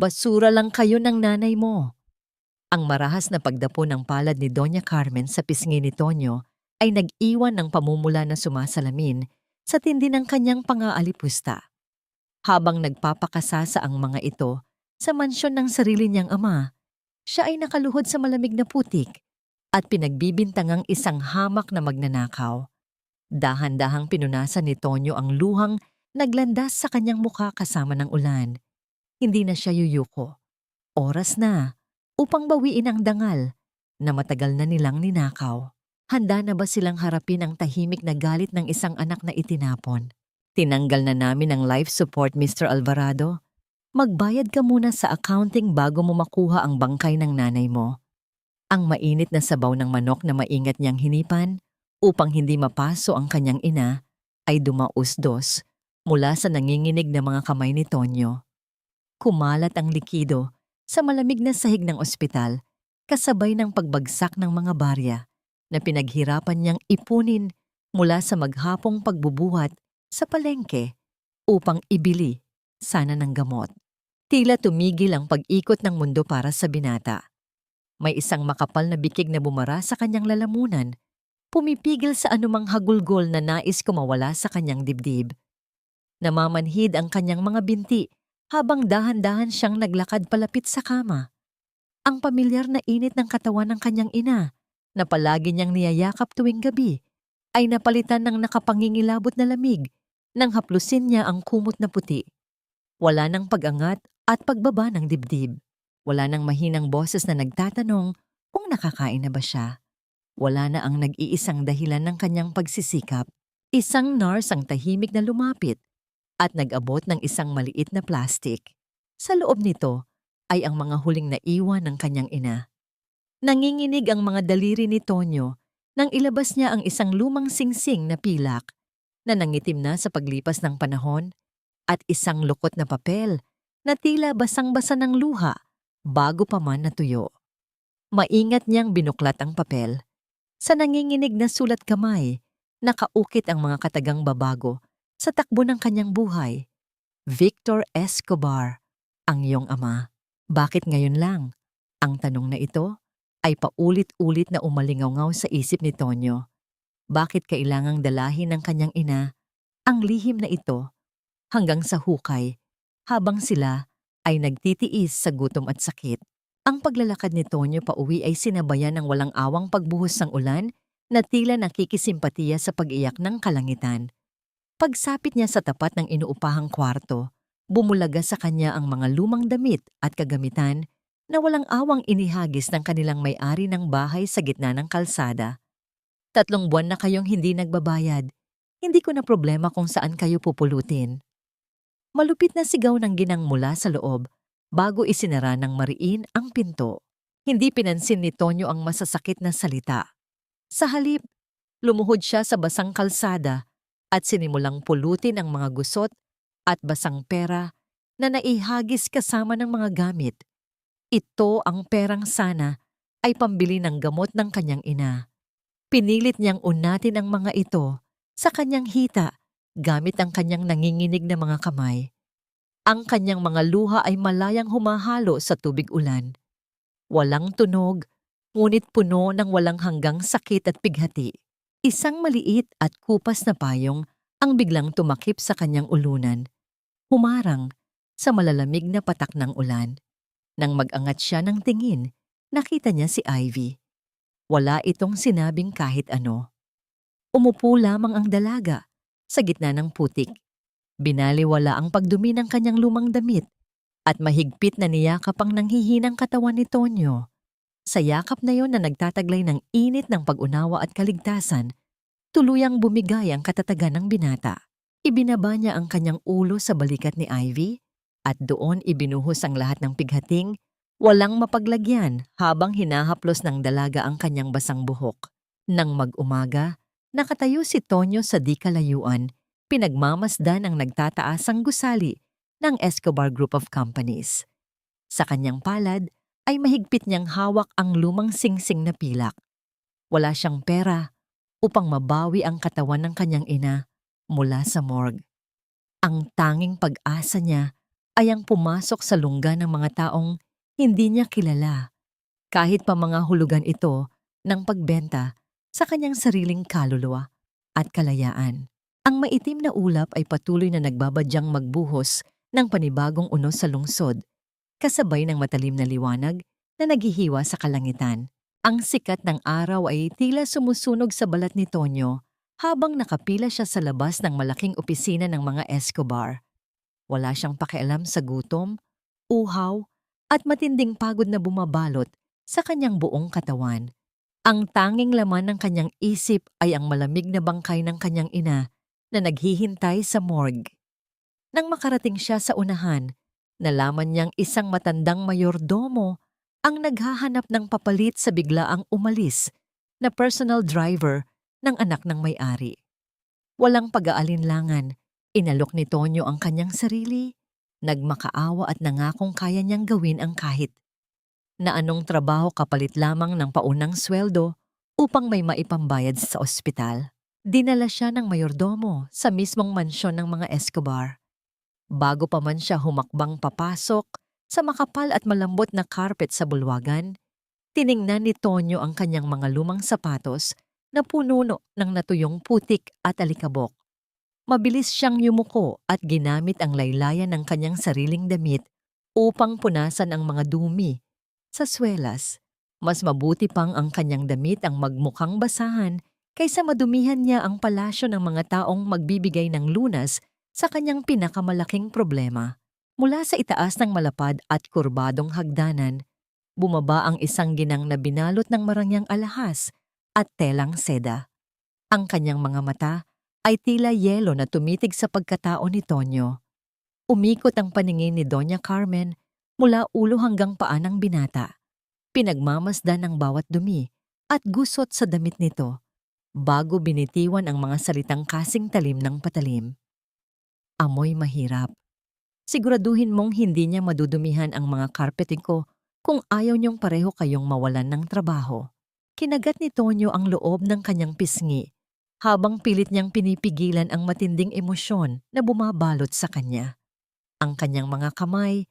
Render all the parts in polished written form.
Basura lang kayo ng nanay mo. Ang marahas na pagdapo ng palad ni Doña Carmen sa pisngi ni Tonyo ay nag-iwan ng pamumula na sumasalamin sa tindi ng kanyang pangaalipusta. Habang nagpapakasasa ang mga ito sa mansyon ng sarili niyang ama, siya ay nakaluhod sa malamig na putik at pinagbibintangang isang hamak na magnanakaw. Dahan-dahang pinunasan ni Tonyo ang luhang naglandas sa kanyang mukha kasama ng ulan. Hindi na siya yuyuko. Oras na upang bawiin ang dangal na matagal na nilang ninakaw. Handa na ba silang harapin ang tahimik na galit ng isang anak na itinapon? Tinanggal na namin ang life support, Mr. Alvarado. Magbayad ka muna sa accounting bago mo makuha ang bangkay ng nanay mo. Ang mainit na sabaw ng manok na maingat niyang hinipan upang hindi mapaso ang kanyang ina ay dumausdos mula sa nanginginig na mga kamay ni Tonyo. Kumalat ang likido sa malamig na sahig ng ospital kasabay ng pagbagsak ng mga barya na pinaghirapan niyang ipunin mula sa maghapong pagbubuhat sa palengke upang ibili sana ng gamot. Tila tumigil ang pag-ikot ng mundo para sa binata. May isang makapal na bikig na bumara sa kanyang lalamunan, pumipigil sa anumang hagulgol na nais kumawala sa kanyang dibdib. Namamanhid ang kanyang mga binti habang dahan-dahan siyang naglakad palapit sa kama. Ang pamilyar na init ng katawan ng kanyang ina, na palagi niyang niyayakap tuwing gabi, ay napalitan ng nakapangingilabot na lamig nang haplusin niya ang kumot na puti. Wala nang pag-angat at pagbaba ng dibdib. Wala nang mahinang boses na nagtatanong kung nakakain na ba siya. Wala na ang nag-iisang dahilan ng kanyang pagsisikap. Isang nurse ang tahimik na lumapit at nag-abot ng isang maliit na plastik. Sa loob nito ay ang mga huling naiwan ng kanyang ina. Nanginginig ang mga daliri ni Tonyo nang ilabas niya ang isang lumang singsing na pilak na nangitim na sa paglipas ng panahon at isang lukot na papel na tila basang-basa ng luha bago pa man natuyo. Maingat niyang binuklat ang papel. Sa nanginginig na sulat kamay, nakaukit ang mga katagang babago sa takbo ng kanyang buhay. Victor Escobar, ang iyong ama. Bakit ngayon lang? Ang tanong na ito ay paulit-ulit na umalingaw sa isip ni Tonyo. Bakit kailangang dalahin ng kanyang ina ang lihim na ito hanggang sa hukay habang sila ay nagtitiis sa gutom at sakit? Ang paglalakad ni Tonyo pauwi ay sinabayan ng walang awang pagbuhos ng ulan na tila nakikisimpatiya sa pag-iyak ng kalangitan. Pagsapit niya sa tapat ng inuupahang kwarto, bumulaga sa kanya ang mga lumang damit at kagamitan na walang awang inihagis ng kanilang may-ari ng bahay sa gitna ng kalsada. 3 buwan na kayong hindi nagbabayad. Hindi ko na problema kung saan kayo pupulutin. Malupit na sigaw ng ginang mula sa loob bago isinara ng mariin ang pinto. Hindi pinansin ni Tonyo ang masasakit na salita. Sa halip, lumuhod siya sa basang kalsada at sinimulang pulutin ang mga gusot at basang pera na naihagis kasama ng mga gamit. Ito ang perang sana ay pambili ng gamot ng kanyang ina. Pinilit niyang unatin ang mga ito sa kanyang hita gamit ang kanyang nanginginig na mga kamay. Ang kanyang mga luha ay malayang humahalo sa tubig ulan. Walang tunog, ngunit puno ng walang hanggang sakit at pighati. Isang maliit at kupas na payong ang biglang tumakip sa kanyang ulunan. Humarang sa malalamig na patak ng ulan. Nang mag-angat siya ng tingin, nakita niya si Ivy. Wala itong sinabing kahit ano. Umupo lamang ang dalaga sa gitna ng putik. Binaliwala ang pagdumi ng kanyang lumang damit at mahigpit na niyakap ang nanghihinang katawan ni Tonyo. Sa yakap na yon na nagtataglay ng init ng pag-unawa at kaligtasan, tuluyang bumigay ang katatagan ng binata. Ibinaba niya ang kanyang ulo sa balikat ni Ivy at doon ibinuhos ang lahat ng pighating, walang mapaglagyan habang hinahaplos ng dalaga ang kanyang basang buhok. Nang mag-umaga, nakatayo si Tonyo sa di kalayuan, pinagmamasdan ang nagtataasang gusali ng Escobar Group of Companies. Sa kanyang palad ay mahigpit niyang hawak ang lumang singsing na pilak. Wala siyang pera upang mabawi ang katawan ng kanyang ina mula sa morgue. Ang tanging pag-asa niya ay ang pumasok sa lungga ng mga taong hindi niya kilala, kahit pa mga hulugan ito ng pagbenta sa kanyang sariling kaluluwa at kalayaan. Ang maitim na ulap ay patuloy na nagbabadyang magbuhos ng panibagong unos sa lungsod, kasabay ng matalim na liwanag na naghihiwa sa kalangitan. Ang sikat ng araw ay tila sumusunog sa balat ni Tonyo habang nakapila siya sa labas ng malaking opisina ng mga Escobar. Wala siyang pakialam sa gutom, uhaw, at matinding pagod na bumabalot sa kanyang buong katawan. Ang tanging laman ng kanyang isip ay ang malamig na bangkay ng kanyang ina na naghihintay sa morgue. Nang makarating siya sa unahan, nalaman niyang isang matandang mayordomo ang naghahanap ng papalit sa biglaang umalis na personal driver ng anak ng may-ari. Walang pag-aalinlangan, inalok ni Tonyo ang kanyang sarili, nagmakaawa at nangakong kaya niyang gawin ang kahit na anong trabaho kapalit lamang ng paunang sweldo upang may maipambayad sa ospital. Dinala siya ng mayordomo sa mismong mansyon ng mga Escobar. Bago pa man siya humakbang papasok sa makapal at malambot na carpet sa bulwagan, tiningnan ni Tonyo ang kanyang mga lumang sapatos na puno ng natuyong putik at alikabok. Mabilis siyang yumuko at ginamit ang laylayan ng kanyang sariling damit upang punasan ang mga dumi sa swelas. Mas mabuti pang ang kanyang damit ang magmukhang basahan kaysa madumihan niya ang palasyo ng mga taong magbibigay ng lunas sa kanyang pinakamalaking problema. Mula sa itaas ng malapad at kurbadong hagdanan, bumaba ang isang ginang na binalot ng marangyang alahas at telang seda. Ang kanyang mga mata ay tila yelo na tumitig sa pagkatao ni Tonyo. Umikot ang paningin ni Doña Carmen mula ulo hanggang paa ng binata. Pinagmamasdan ang bawat dumi at gusot sa damit nito bago binitiwan ang mga salitang kasing talim ng patalim. Amoy mahirap. Siguraduhin mong hindi niya madudumihan ang mga karpeting ko kung ayaw niyong pareho kayong mawalan ng trabaho. Kinagat ni Tonyo ang loob ng kanyang pisngi habang pilit niyang pinipigilan ang matinding emosyon na bumabalot sa kanya. Ang kanyang mga kamay,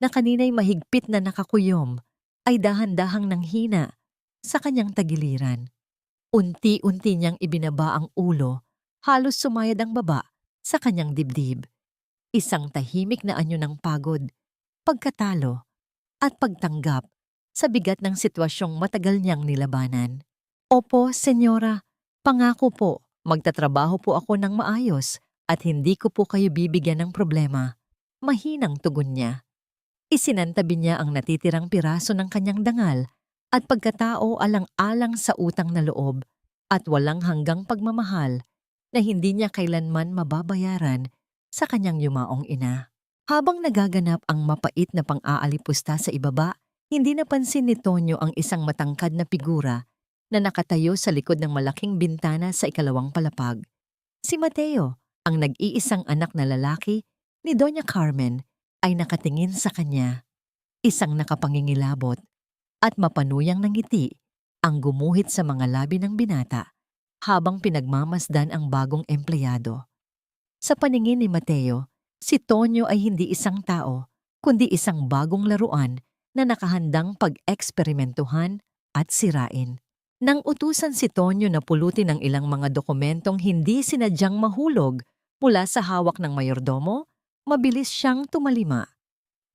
na kanina'y mahigpit na nakakuyom, ay dahan-dahang nanghina sa kanyang tagiliran. Unti-unti niyang ibinaba ang ulo, halos sumayad ang baba sa kanyang dibdib. Isang tahimik na anyo ng pagod, pagkatalo, at pagtanggap sa bigat ng sitwasyong matagal niyang nilabanan. Opo, senyora, pangako po, magtatrabaho po ako ng maayos at hindi ko po kayo bibigyan ng problema. Mahinang tugon niya. Isinantabi niya ang natitirang piraso ng kanyang dangal at pagkatao alang-alang sa utang na loob at walang hanggang pagmamahal na hindi niya kailanman mababayaran sa kanyang yumaong ina. Habang nagaganap ang mapait na pang-aalipusta sa ibaba, hindi napansin ni Tonyo ang isang matangkad na figura na nakatayo sa likod ng malaking bintana sa ikalawang palapag. Si Mateo, ang nag-iisang anak na lalaki ni Doña Carmen, ay nakatingin sa kanya. Isang nakapangingilabot at mapanuyang ngiti ang gumuhit sa mga labi ng binata habang pinagmamasdan ang bagong empleyado. Sa paningin ni Mateo, si Tonyo ay hindi isang tao, kundi isang bagong laruan na nakahandang pag-eksperimentuhan at sirain. Nang utusan si Tonyo na pulutin ang ilang mga dokumentong hindi sinadyang mahulog mula sa hawak ng mayordomo, mabilis siyang tumalima.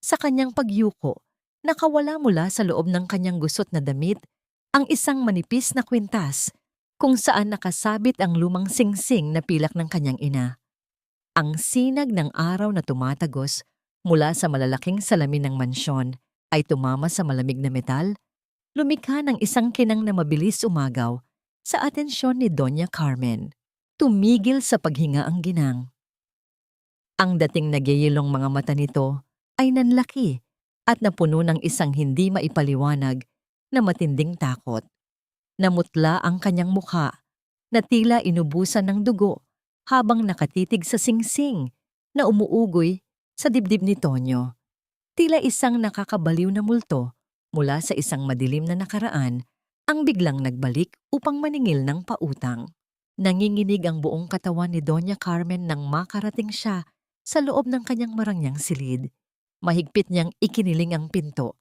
Sa kanyang pagyuko, nakawala mula sa loob ng kanyang gusot na damit ang isang manipis na kwintas kung saan nakasabit ang lumang singsing na pilak ng kanyang ina. Ang sinag ng araw na tumatagos mula sa malalaking salamin ng mansyon ay tumama sa malamig na metal, lumikha ng isang kinang na mabilis umagaw sa atensyon ni Doña Carmen. Tumigil sa paghinga ang ginang. Ang dating nagyayilong mga mata nito ay nanlaki at napuno ng isang hindi maipaliwanag na matinding takot. Namutla ang kanyang mukha na tila inubusan ng dugo habang nakatitig sa singsing na umuugoy sa dibdib ni Tonyo. Tila isang nakakabaliw na multo mula sa isang madilim na nakaraan ang biglang nagbalik upang maningil ng pautang. Nanginginig ang buong katawan ni Doña Carmen nang makarating siya sa loob ng kanyang marangyang silid. Mahigpit niyang ikiniling ang pinto.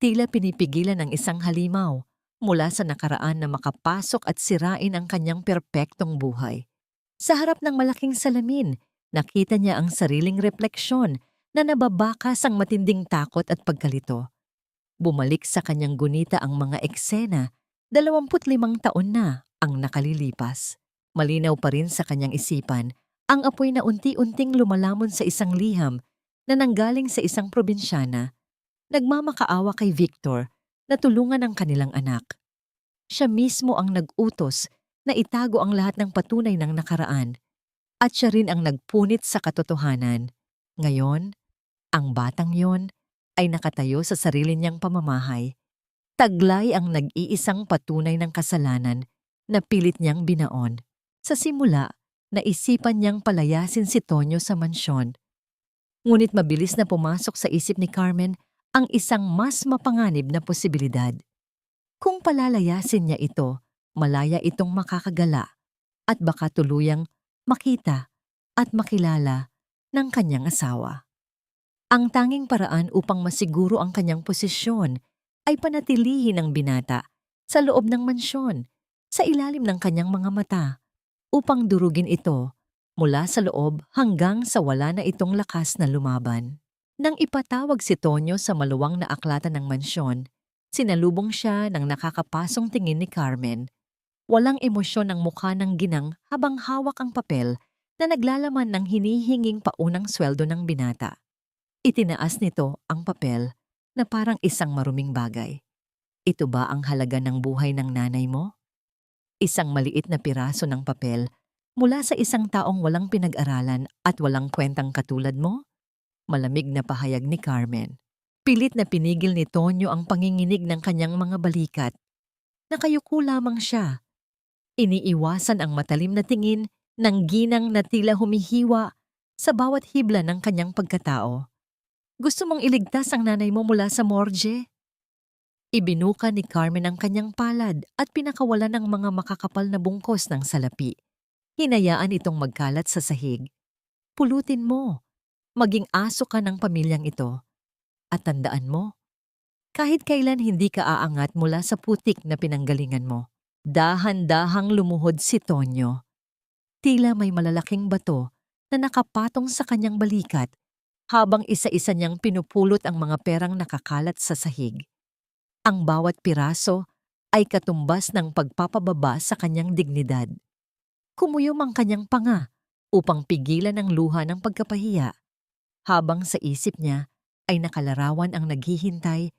Tila pinipigilan ng isang halimaw mula sa nakaraan na makapasok at sirain ang kanyang perpektong buhay. Sa harap ng malaking salamin, nakita niya ang sariling refleksyon na nababakas ang matinding takot at pagkalito. Bumalik sa kanyang gunita ang mga eksena, 25 taon na ang nakalilipas. Malinaw pa rin sa kanyang isipan ang apoy na unti-unting lumalamon sa isang liham na nanggaling sa isang probinsyana. Nagmamakaawa kay Victor na tulungan ang kanilang anak. Siya mismo ang nag-utos na itago ang lahat ng patunay ng nakaraan at siya rin ang nagpunit sa katotohanan. Ngayon, ang batang yon ay nakatayo sa sarili niyang pamamahay. Taglay ang nag-iisang patunay ng kasalanan na pilit niyang binaon. Sa simula, naisipan niyang palayasin si Tonyo sa mansyon. Ngunit mabilis na pumasok sa isip ni Carmen ang isang mas mapanganib na posibilidad. Kung palalayasin niya ito, malaya itong makakagala at baka tuluyang makita at makilala ng kanyang asawa. Ang tanging paraan upang masiguro ang kanyang posisyon ay panatilihin ang binata sa loob ng mansyon, sa ilalim ng kanyang mga mata, upang durugin ito mula sa loob hanggang sa wala na itong lakas na lumaban. Nang ipatawag si Tonyo sa maluwang na aklatan ng mansyon, sinalubong siya ng nakakapasong tingin ni Carmen. Walang emosyon ang mukha ng ginang habang hawak ang papel na naglalaman ng hinihinging paunang sweldo ng binata. Itinaas nito ang papel na parang isang maruming bagay. Ito ba ang halaga ng buhay ng nanay mo? Isang maliit na piraso ng papel mula sa isang taong walang pinag-aralan at walang kwentang katulad mo? Malamig na pahayag ni Carmen. Pilit na pinigil ni Tonyo ang panginginig ng kanyang mga balikat. Nakayuko lamang siya. Iniiwasan ang matalim na tingin ng ginang na tila humihiwa sa bawat hibla ng kanyang pagkatao. Gusto mong iligtas ang nanay mo mula sa morgue? Ibinuka ni Carmen ang kanyang palad at pinakawalan ng mga makakapal na bungkos ng salapi. Hinayaan itong magkalat sa sahig. Pulutin mo. Maging aso ka ng pamilyang ito. At tandaan mo, kahit kailan hindi ka aangat mula sa putik na pinanggalingan mo. Dahan-dahang lumuhod si Tonyo. Tila may malalaking bato na nakapatong sa kanyang balikat habang isa-isa niyang pinupulot ang mga perang nakakalat sa sahig. Ang bawat piraso ay katumbas ng pagpapababa sa kanyang dignidad. Kumuyom ang kanyang panga upang pigilan ang luha ng pagkapahiya, habang sa isip niya ay nakalarawan ang naghihintay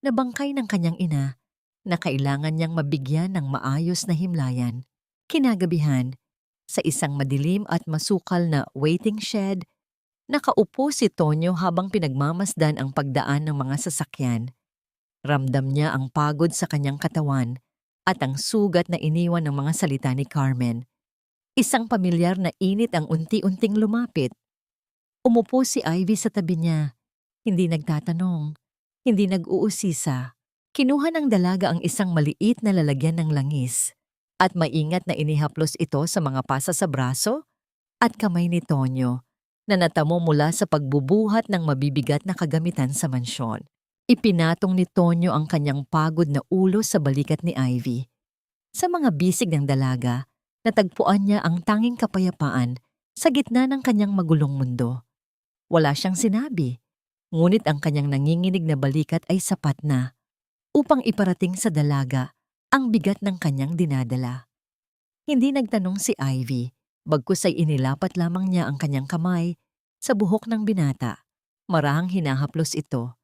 na bangkay ng kanyang ina na kailangan niyang mabigyan ng maayos na himlayan. Kinagabihan, sa isang madilim at masukal na waiting shed, nakaupo si Tonyo habang pinagmamasdan ang pagdaan ng mga sasakyan. Ramdam niya ang pagod sa kanyang katawan at ang sugat na iniwan ng mga salita ni Carmen. Isang pamilyar na init ang unti-unting lumapit. Umupo si Ivy sa tabi niya. Hindi nagtatanong, hindi nag-uusisa. Kinuha ng dalaga ang isang maliit na lalagyan ng langis at maingat na inihaplos ito sa mga pasa sa braso at kamay ni Tonyo na natamo mula sa pagbubuhat ng mabibigat na kagamitan sa mansyon. Ipinatong ni Tonyo ang kanyang pagod na ulo sa balikat ni Ivy. Sa mga bisig ng dalaga, natagpuan niya ang tanging kapayapaan sa gitna ng kanyang magulong mundo. Wala siyang sinabi, ngunit ang kanyang nanginginig na balikat ay sapat na upang iparating sa dalaga ang bigat ng kanyang dinadala. Hindi nagtanong si Ivy, bagkus ay inilapat lamang niya ang kanyang kamay sa buhok ng binata. Marahang hinahaplos ito.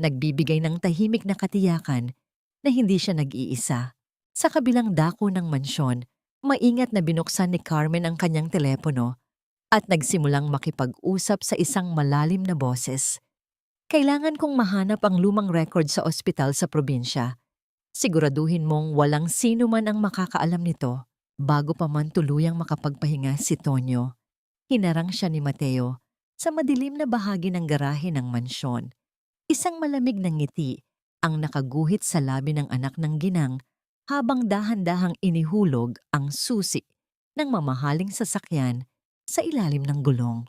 Nagbibigay ng tahimik na katiyakan na hindi siya nag-iisa. Sa kabilang dako ng mansyon, maingat na binuksan ni Carmen ang kanyang telepono at nagsimulang makipag-usap sa isang malalim na boses. Kailangan kong mahanap ang lumang record sa ospital sa probinsya. Siguraduhin mong walang sino man ang makakaalam nito. Bago pa man tuluyang makapagpahinga si Tonyo, hinarang siya ni Mateo sa madilim na bahagi ng garahe ng mansyon. Isang malamig na ngiti ang nakaguhit sa labi ng anak ng ginang habang dahan-dahang inihulog ang susi ng mamahaling sasakyan sa ilalim ng gulong.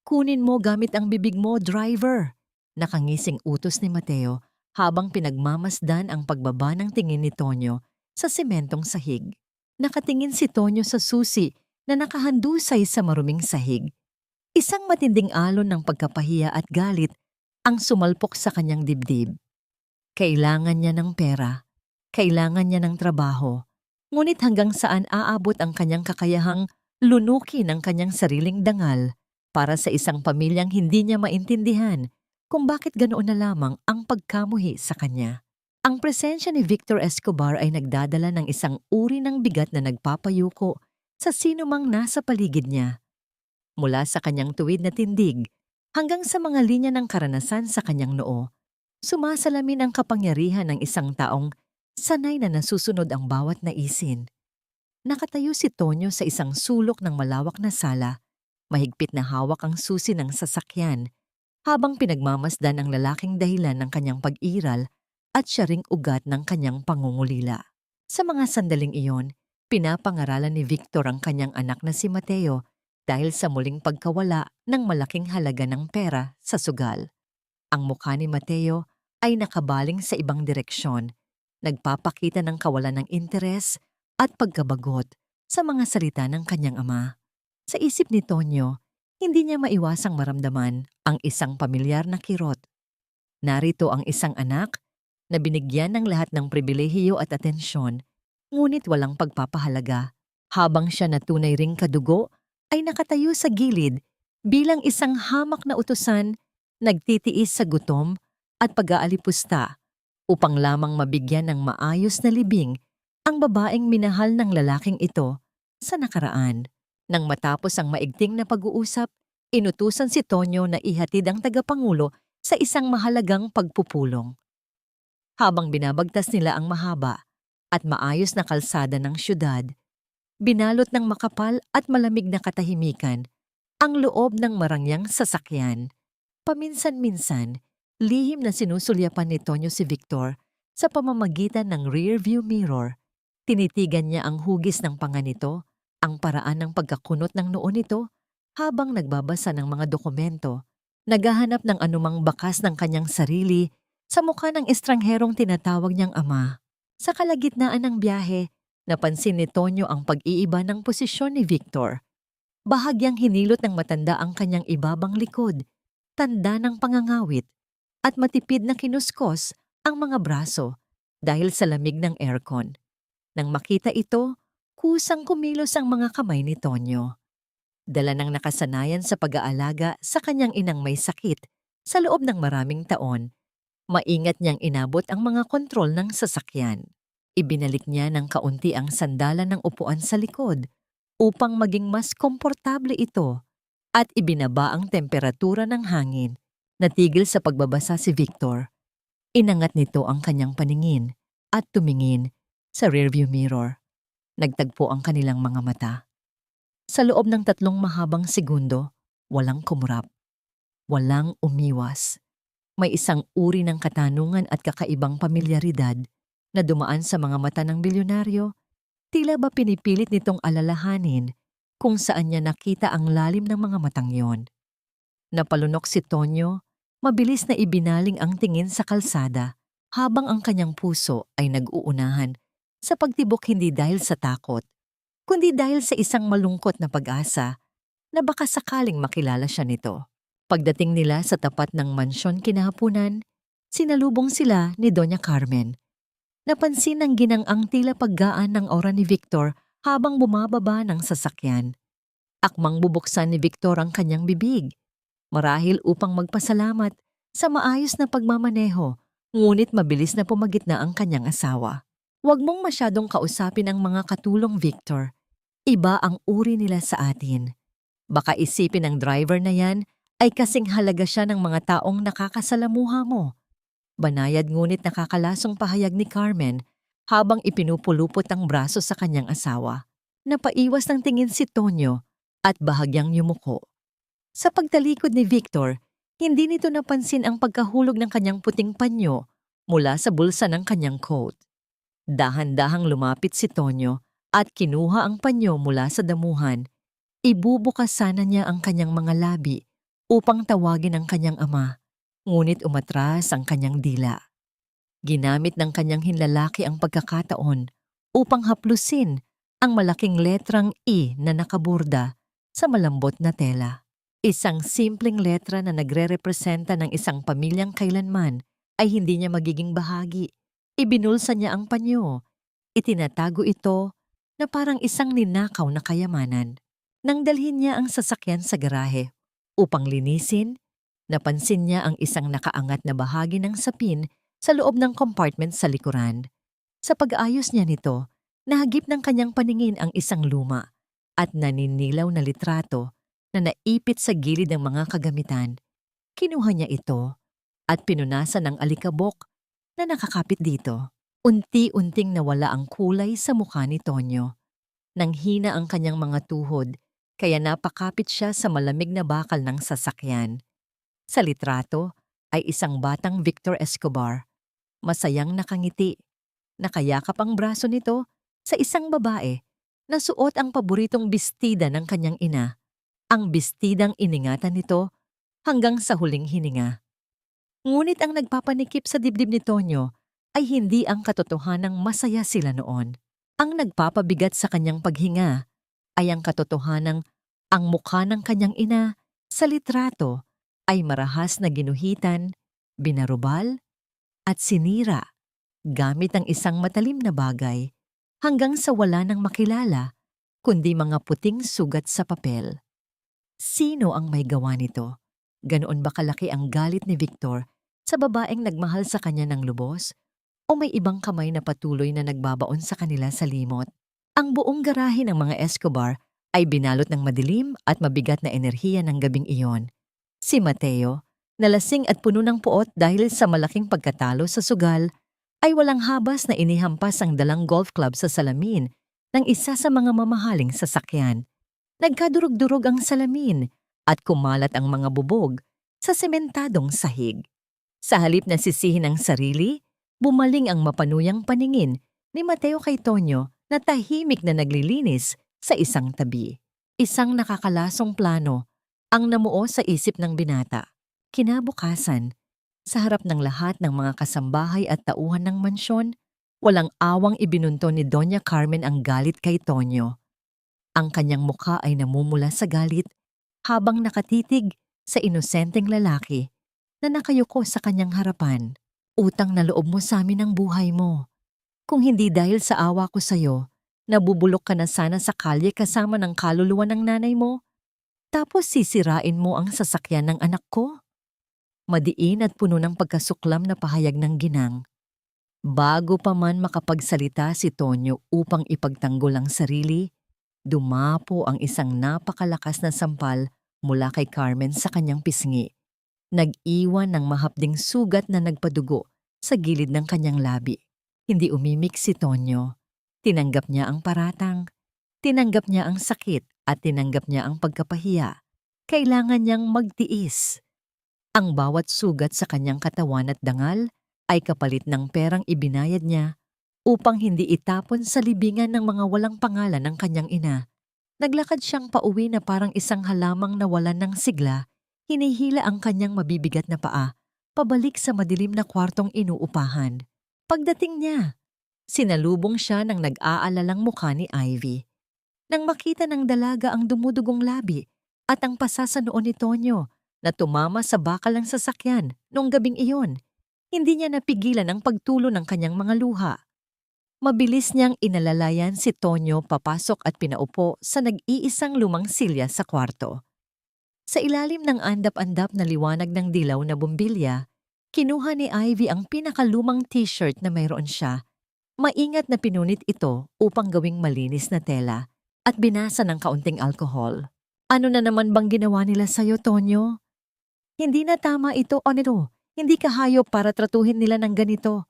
Kunin mo gamit ang bibig mo, driver. Nakangising utos ni Mateo habang pinagmamasdan ang pagbaba ng tingin ni Tonyo sa sementong sahig. Nakatingin si Tonyo sa susi na nakahandusay sa maruming sahig. Isang matinding alon ng pagkapahiya at galit ang sumalpok sa kanyang dibdib. Kailangan niya ng pera, kailangan niya ng trabaho, ngunit hanggang saan aabot ang kanyang kakayahang lunukin ang kanyang sariling dangal para sa isang pamilyang hindi niya maintindihan kung bakit ganoon na lamang ang pagkamuhi sa kanya. Ang presensya ni Victor Escobar ay nagdadala ng isang uri ng bigat na nagpapayuko sa sinumang nasa paligid niya. Mula sa kanyang tuwid na tindig hanggang sa mga linya ng karanasan sa kanyang noo, sumasalamin ang kapangyarihan ng isang taong sanay na nasusunod ang bawat naisin. Nakatayo si Tonyo sa isang sulok ng malawak na sala, mahigpit na hawak ang susi ng sasakyan, habang pinagmamasdan ang lalaking dahilan ng kanyang pag-iral at siya ring ugat ng kanyang pangungulila. Sa mga sandaling iyon, pinapangaralan ni Victor ang kanyang anak na si Mateo dahil sa muling pagkawala ng malaking halaga ng pera sa sugal. Ang mukha ni Mateo ay nakabaling sa ibang direksyon, nagpapakita ng kawalan ng interes at pagkabagot sa mga salita ng kanyang ama. Sa isip ni Tonyo, hindi niya maiwasang maramdaman ang isang pamilyar na kirot. Narito ang isang anak na binigyan ng lahat ng pribilehiyo at atensyon, ngunit walang pagpapahalaga, habang siya na tunay ring kadugo ay nakatayo sa gilid bilang isang hamak na utusan, nagtitiis sa gutom at pag-aalipusta upang lamang mabigyan ng maayos na libing ang babaeng minahal ng lalaking ito sa nakaraan. Nang matapos ang maigting na pag-uusap, inutusan si Tonyo na ihatid ang tagapangulo sa isang mahalagang pagpupulong. Habang binabagtas nila ang mahaba at maayos na kalsada ng syudad, binalot ng makapal at malamig na katahimikan ang loob ng marangyang sasakyan. Paminsan-minsan, lihim na sinusulyapan ni Tonyo si Victor sa pamamagitan ng rear-view mirror. Tinitigan niya ang hugis ng panga nito, ang paraan ng pagkakunot ng noo nito habang nagbabasa ng mga dokumento, naghahanap ng anumang bakas ng kanyang sarili sa mukha ng estrangherong tinatawag niyang ama. Sa kalagitnaan ng biyahe, napansin ni Tonyo ang pag-iiba ng posisyon ni Victor. Bahagyang hinilot ng matanda ang kanyang ibabang likod, tanda ng pangangawit, at matipid na kinuskos ang mga braso dahil sa lamig ng aircon. Nang makita ito, kusang kumilos ang mga kamay ni Tonyo. Dala ng nakasanayan sa pag-aalaga sa kanyang inang may sakit sa loob ng maraming taon, maingat niyang inabot ang mga kontrol ng sasakyan. Ibinalik niya ng kaunti ang sandalan ng upuan sa likod upang maging mas komportable ito at ibinaba ang temperatura ng hangin. Natigil sa pagbabasa si Victor. Inangat nito ang kanyang paningin at tumingin sa rearview mirror. Nagtagpo ang kanilang mga mata. Sa loob ng 3 mahabang segundo, walang kumurap. Walang umiwas. May isang uri ng katanungan at kakaibang pamilyaridad na dumaan sa mga mata ng bilyonaryo. Tila ba pinipilit nitong alalahanin kung saan niya nakita ang lalim ng mga matang yon. Napalunok si Tonyo, mabilis na ibinaling ang tingin sa kalsada habang ang kanyang puso ay nag-uunahan sa pagtibok hindi dahil sa takot, kundi dahil sa isang malungkot na pag-asa na baka sakaling makilala siya nito. Pagdating nila sa tapat ng mansyon kinahapunan, sinalubong sila ni Doña Carmen. Napansin ng ginang-ang tila paggaan ng aura ni Victor habang bumababa ng sasakyan. Akmang bubuksan ni Victor ang kanyang bibig, marahil upang magpasalamat sa maayos na pagmamaneho, ngunit mabilis na pumagitna ang kanyang asawa. Huwag mong masyadong kausapin ang mga katulong, Victor. Iba ang uri nila sa atin. Baka isipin ng driver na yan ay kasing halaga siya ng mga taong nakakasalamuha mo. Banayad ngunit nakakalasong pahayag ni Carmen habang ipinupulupot ang braso sa kanyang asawa. Napaiwas ng tingin si Tonyo at bahagyang yumuko. Sa pagtalikod ni Victor, hindi nito napansin ang pagkahulog ng kanyang puting panyo mula sa bulsa ng kanyang coat. Dahan-dahang lumapit si Tonyo at kinuha ang panyo mula sa damuhan. Ibubukas sana niya ang kanyang mga labi upang tawagin ang kanyang ama, ngunit umatras ang kanyang dila. Ginamit ng kanyang hinlalaki ang pagkakataon upang haplusin ang malaking letrang E na nakaburda sa malambot na tela. Isang simpleng letra na nagre-representa ng isang pamilyang kailanman ay hindi niya magiging bahagi. Ibinulsa niya ang panyo. Itinatago ito na parang isang ninakaw na kayamanan. Nang dalhin niya ang sasakyan sa garahe upang linisin, napansin niya ang isang nakaangat na bahagi ng sapin sa loob ng compartment sa likuran. Sa pag-ayos niya nito, nahagip ng kanyang paningin ang isang luma at naninilaw na litrato na naipit sa gilid ng mga kagamitan. Kinuha niya ito at pinunasan ng alikabok na nakakapit dito. Unti-unting nawala ang kulay sa mukha ni Tonyo. Nanghina ang kanyang mga tuhod, kaya napakapit siya sa malamig na bakal ng sasakyan. Sa litrato ay isang batang Victor Escobar, masayang nakangiti. Nakayakap ang braso nito sa isang babae na suot ang paboritong bestida ng kanyang ina, ang bestidang iningatan nito hanggang sa huling hininga. Ngunit ang nagpapanikip sa dibdib ni Tonyo ay hindi ang katotohanang masaya sila noon. Ang nagpapabigat sa kanyang paghinga ay ang katotohanang ang mukha ng kanyang ina sa litrato ay marahas na ginuhitan, binarubal, at sinira gamit ang isang matalim na bagay hanggang sa wala nang makilala kundi mga puting sugat sa papel. Sino ang may gawa nito? Ganoon ba kalaki ang galit ni Victor sa babaeng nagmahal sa kanya ng lubos? O may ibang kamay na patuloy na nagbabaon sa kanila sa limot? Ang buong garahe ng mga Escobar ay binalot ng madilim at mabigat na enerhiya ng gabing iyon. Si Mateo, nalasing at puno ng puot dahil sa malaking pagkatalo sa sugal, ay walang habas na inihampas ang dalang golf club sa salamin ng isa sa mga mamahaling sasakyan. Nagkadurog-durog ang salamin at kumalat ang mga bubog sa sementadong sahig. Sa halip na sisihin ang sarili, bumaling ang mapanuyang paningin ni Mateo kay Tonyo na tahimik na naglilinis sa isang tabi. Isang nakakalasong plano ang namuo sa isip ng binata. Kinabukasan, sa harap ng lahat ng mga kasambahay at tauhan ng mansyon, walang awang ibinunto ni Doña Carmen ang galit kay Tonyo. Ang kanyang mukha ay namumula sa galit habang nakatitig sa inosenteng lalaki na nakayuko sa kanyang harapan. Utang na loob mo sa amin ang buhay mo. Kung hindi dahil sa awa ko sa'yo, nabubulok ka na sana sa kalye kasama ng kaluluwa ng nanay mo, tapos sisirain mo ang sasakyan ng anak ko. Madiin at puno ng pagkasuklam na pahayag ng ginang. Bago pa man makapagsalita si Tonyo upang ipagtanggol ang sarili, dumapo ang isang napakalakas na sampal mula kay Carmen sa kanyang pisngi. Nag-iwan ng mahapding sugat na nagpadugo sa gilid ng kanyang labi. Hindi umimik si Tonyo. Tinanggap niya ang paratang, tinanggap niya ang sakit at tinanggap niya ang pagkapahiya. Kailangan niyang magtiis. Ang bawat sugat sa kanyang katawan at dangal ay kapalit ng perang ibinayad niya upang hindi itapon sa libingan ng mga walang pangalan ng kanyang ina. Naglakad siyang pauwi na parang isang halamang nawalan ng sigla. Hinihila ang kanyang mabibigat na paa, pabalik sa madilim na kwartong inuupahan. Pagdating niya, sinalubong siya ng nag-aalalang mukha ni Ivy. Nang makita ng dalaga ang dumudugong labi at ang pasa sa noo ni Tonyo na tumama sa bakal ng sasakyan noong gabing iyon, hindi niya napigilan ang pagtulo ng kanyang mga luha. Mabilis niyang inalalayan si Tonyo papasok at pinaupo sa nag-iisang lumang silya sa kwarto. Sa ilalim ng andap-andap na liwanag ng dilaw na bumbilya, kinuha ni Ivy ang pinakalumang t-shirt na mayroon siya. Maingat na pinunit ito upang gawing malinis na tela at binasa ng kaunting alkohol. Ano na naman bang ginawa nila sa'yo, Tonyo? Hindi na tama ito, Onero. Hindi ka hayop para tratuhin nila ng ganito.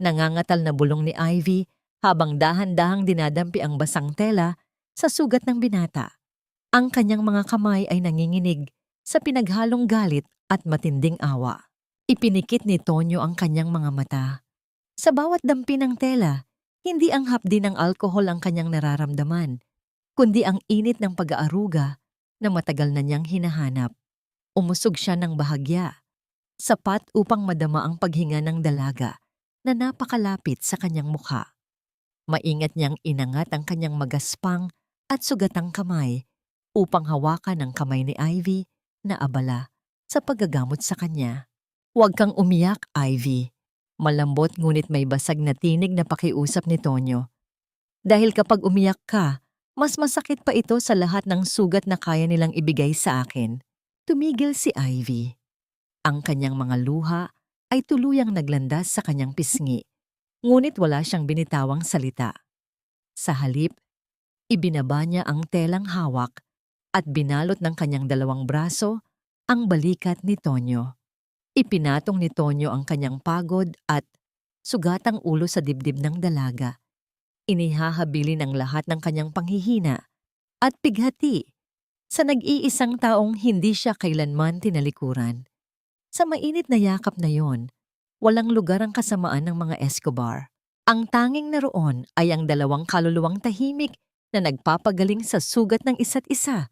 Nangangatal na bulong ni Ivy habang dahan-dahang dinadampi ang basang tela sa sugat ng binata. Ang kanyang mga kamay ay nanginginig sa pinaghalong galit at matinding awa. Ipinikit ni Tonyo ang kanyang mga mata. Sa bawat dampi ng tela, hindi ang hapdi ng alkohol ang kanyang nararamdaman, kundi ang init ng pag-aaruga na matagal na niyang hinahanap. Umusog siya ng bahagya, sapat upang madama ang paghinga ng dalaga na napakalapit sa kanyang mukha. Maingat niyang inangat ang kanyang magaspang at sugatang kamay upang hawakan ang kamay ni Ivy na abala sa paggagamot sa kanya. Huwag kang umiyak, Ivy. Malambot ngunit may basag na tinig na pakiusap ni Tonyo. Dahil kapag umiyak ka, mas masakit pa ito sa lahat ng sugat na kaya nilang ibigay sa akin. Tumigil si Ivy. Ang kanyang mga luha ay tuluyang naglandas sa kanyang pisngi, ngunit wala siyang binitawang salita. Sa halip, ibinaba niya ang telang hawak at binalot ng kanyang dalawang braso ang balikat ni Tonyo. Ipinatong ni Tonyo ang kanyang pagod at sugatang ulo sa dibdib ng dalaga. Inihahabilin ang lahat ng kanyang panghihina at pighati sa nag-iisang taong hindi siya kailanman tinalikuran. Sa mainit na yakap na yon, walang lugar ang kasamaan ng mga Escobar. Ang tanging naroon ay ang dalawang kaluluwang tahimik na nagpapagaling sa sugat ng isa't isa,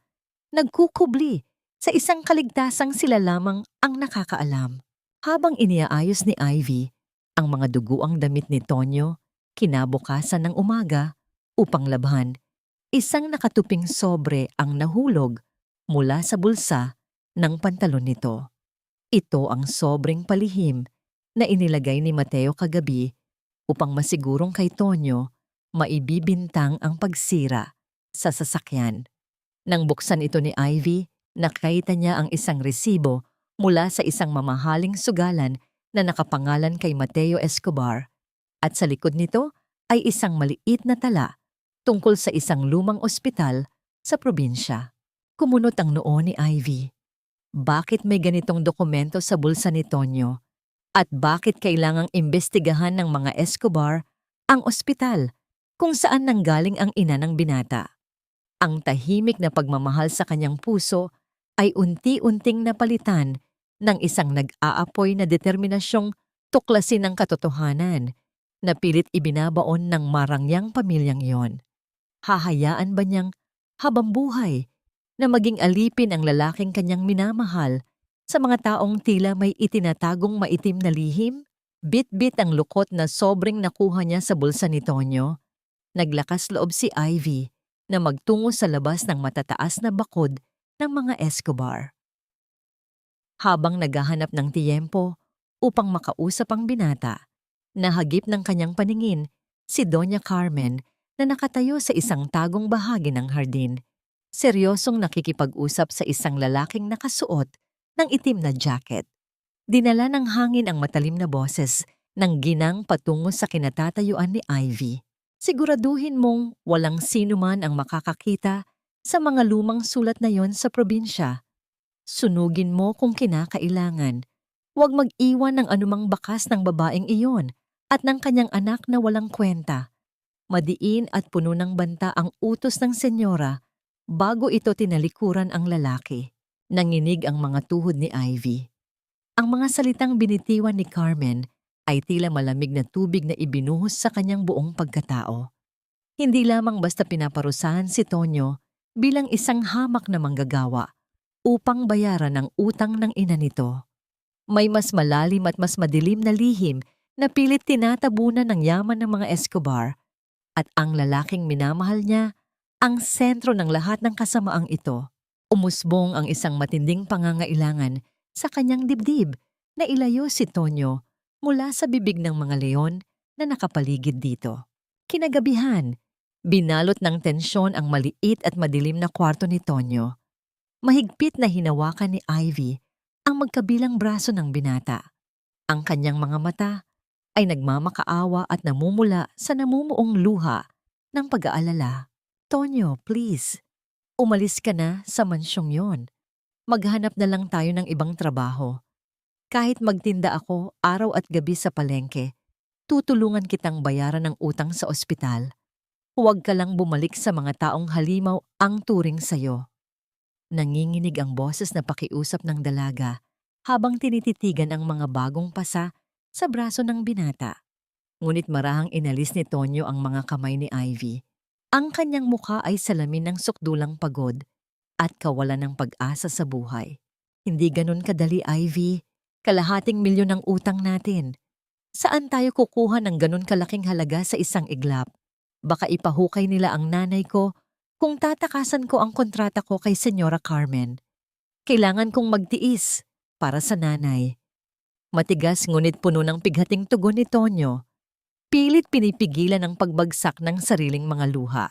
nagkukubli sa isang kaligtasang sila lamang ang nakakaalam. Habang iniaayos ni Ivy ang mga duguang damit ni Tonyo, kinabukasan ng umaga, upang labhan, isang nakatuping sobre ang nahulog mula sa bulsa ng pantalon nito. Ito ang sobreng palihim na inilagay ni Mateo kagabi upang masigurong kay Tonyo maibibintang ang pagsira sa sasakyan. Nang buksan ito ni Ivy, nakita niya ang isang resibo mula sa isang mamahaling sugalan na nakapangalan kay Mateo Escobar at sa likod nito ay isang maliit na tala tungkol sa isang lumang ospital sa probinsya. Kumunot ang noo ni Ivy. Bakit may ganitong dokumento sa bulsa ni Tonyo? At bakit kailangang imbestigahan ng mga Escobar ang ospital kung saan nanggaling ang ina ng binata? Ang tahimik na pagmamahal sa kanyang puso ay unti-unting napalitan ng isang nag-aapoy na determinasyong tuklasin ang katotohanan na pilit ibinabaon ng marangyang pamilyang yon. Hahayaan ba niyang habang buhay na maging alipin ang lalaking kanyang minamahal sa mga taong tila may itinatagong maitim na lihim? Bit-bit ang lukot na sobreng nakuha niya sa bulsa ni Tonyo. Naglakas loob si Ivy na magtungo sa labas ng matataas na bakod ng mga Escobar. Habang naghahanap ng tiyempo upang makausap ang binata, nahagip ng kanyang paningin si Doña Carmen na nakatayo sa isang tagong bahagi ng hardin. Seryosong nakikipag-usap sa isang lalaking nakasuot ng itim na jacket. Dinala ng hangin ang matalim na boses ng ginang patungo sa kinatatayuan ni Ivy. Siguraduhin mong walang sino man ang makakakita sa mga lumang sulat na yon sa probinsya. Sunugin mo kung kinakailangan. Huwag mag-iwan ng anumang bakas ng babaeng iyon at ng kanyang anak na walang kwenta. Madiin at puno ng banta ang utos ng senyora bago ito tinalikuran ang lalaki. Nanginig ang mga tuhod ni Ivy. Ang mga salitang binitiwan ni Carmen ay tila malamig na tubig na ibinuhos sa kanyang buong pagkatao. Hindi lamang basta pinaparusahan si Tonyo bilang isang hamak na manggagawa upang bayaran ang utang ng ina nito. May mas malalim at mas madilim na lihim na pilit tinatabunan ng yaman ng mga Escobar at ang lalaking minamahal niya ang sentro ng lahat ng kasamaang ito. Umusbong ang isang matinding pangangailangan sa kanyang dibdib na ilayo si Tonyo mula sa bibig ng mga leon na nakapaligid dito. Kinagabihan, binalot ng tensyon ang maliit at madilim na kwarto ni Tonyo. Mahigpit na hinawakan ni Ivy ang magkabilang braso ng binata. Ang kanyang mga mata ay nagmamakaawa at namumula sa namumuong luha ng pag-aalala. Tonyo, please. Umalis ka na sa mansyong yon. Maghanap na lang tayo ng ibang trabaho. Kahit magtinda ako araw at gabi sa palengke, tutulungan kitang bayaran ng utang sa ospital. Huwag ka lang bumalik sa mga taong halimaw ang turing sayo. Nanginginig ang boses na pakiusap ng dalaga habang tinititigan ang mga bagong pasa sa braso ng binata. Ngunit marahang inalis ni Tonyo ang mga kamay ni Ivy. Ang kanyang mukha ay salamin ng sukdulang pagod at kawalan ng pag-asa sa buhay. Hindi ganun kadali, Ivy. Kalahating milyon ang utang natin. Saan tayo kukuha ng ganun kalaking halaga sa isang iglap? Baka ipahukay nila ang nanay ko kung tatakasan ko ang kontrata ko kay Senyora Carmen. Kailangan kong magtiis para sa nanay. Matigas ngunit puno ng pighating tugon ni Tonyo. Pilit pinipigilan ang pagbagsak ng sariling mga luha.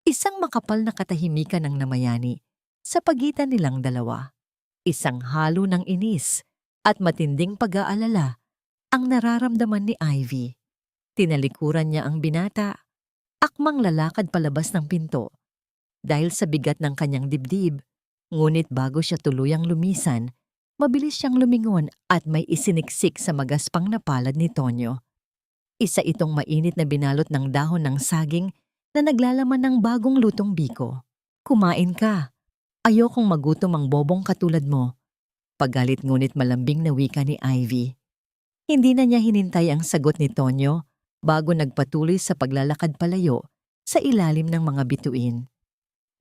Isang makapal na katahimikan ang namayani sa pagitan nilang dalawa. Isang halo ng inis at matinding pag-aalala ang nararamdaman ni Ivy. Tinalikuran niya ang binata, akmang lalakad palabas ng pinto. Dahil sa bigat ng kanyang dibdib, ngunit bago siya tuluyang lumisan, mabilis siyang lumingon at may isiniksik sa magaspang na palad ni Tonyo. Isa itong mainit na binalot ng dahon ng saging na naglalaman ng bagong lutong biko. Kumain ka. Ayokong magutom ang bobong katulad mo. Pagalit ngunit malambing na wika ni Ivy. Hindi na niya hinintay ang sagot ni Tonyo bago nagpatuloy sa paglalakad palayo sa ilalim ng mga bituin.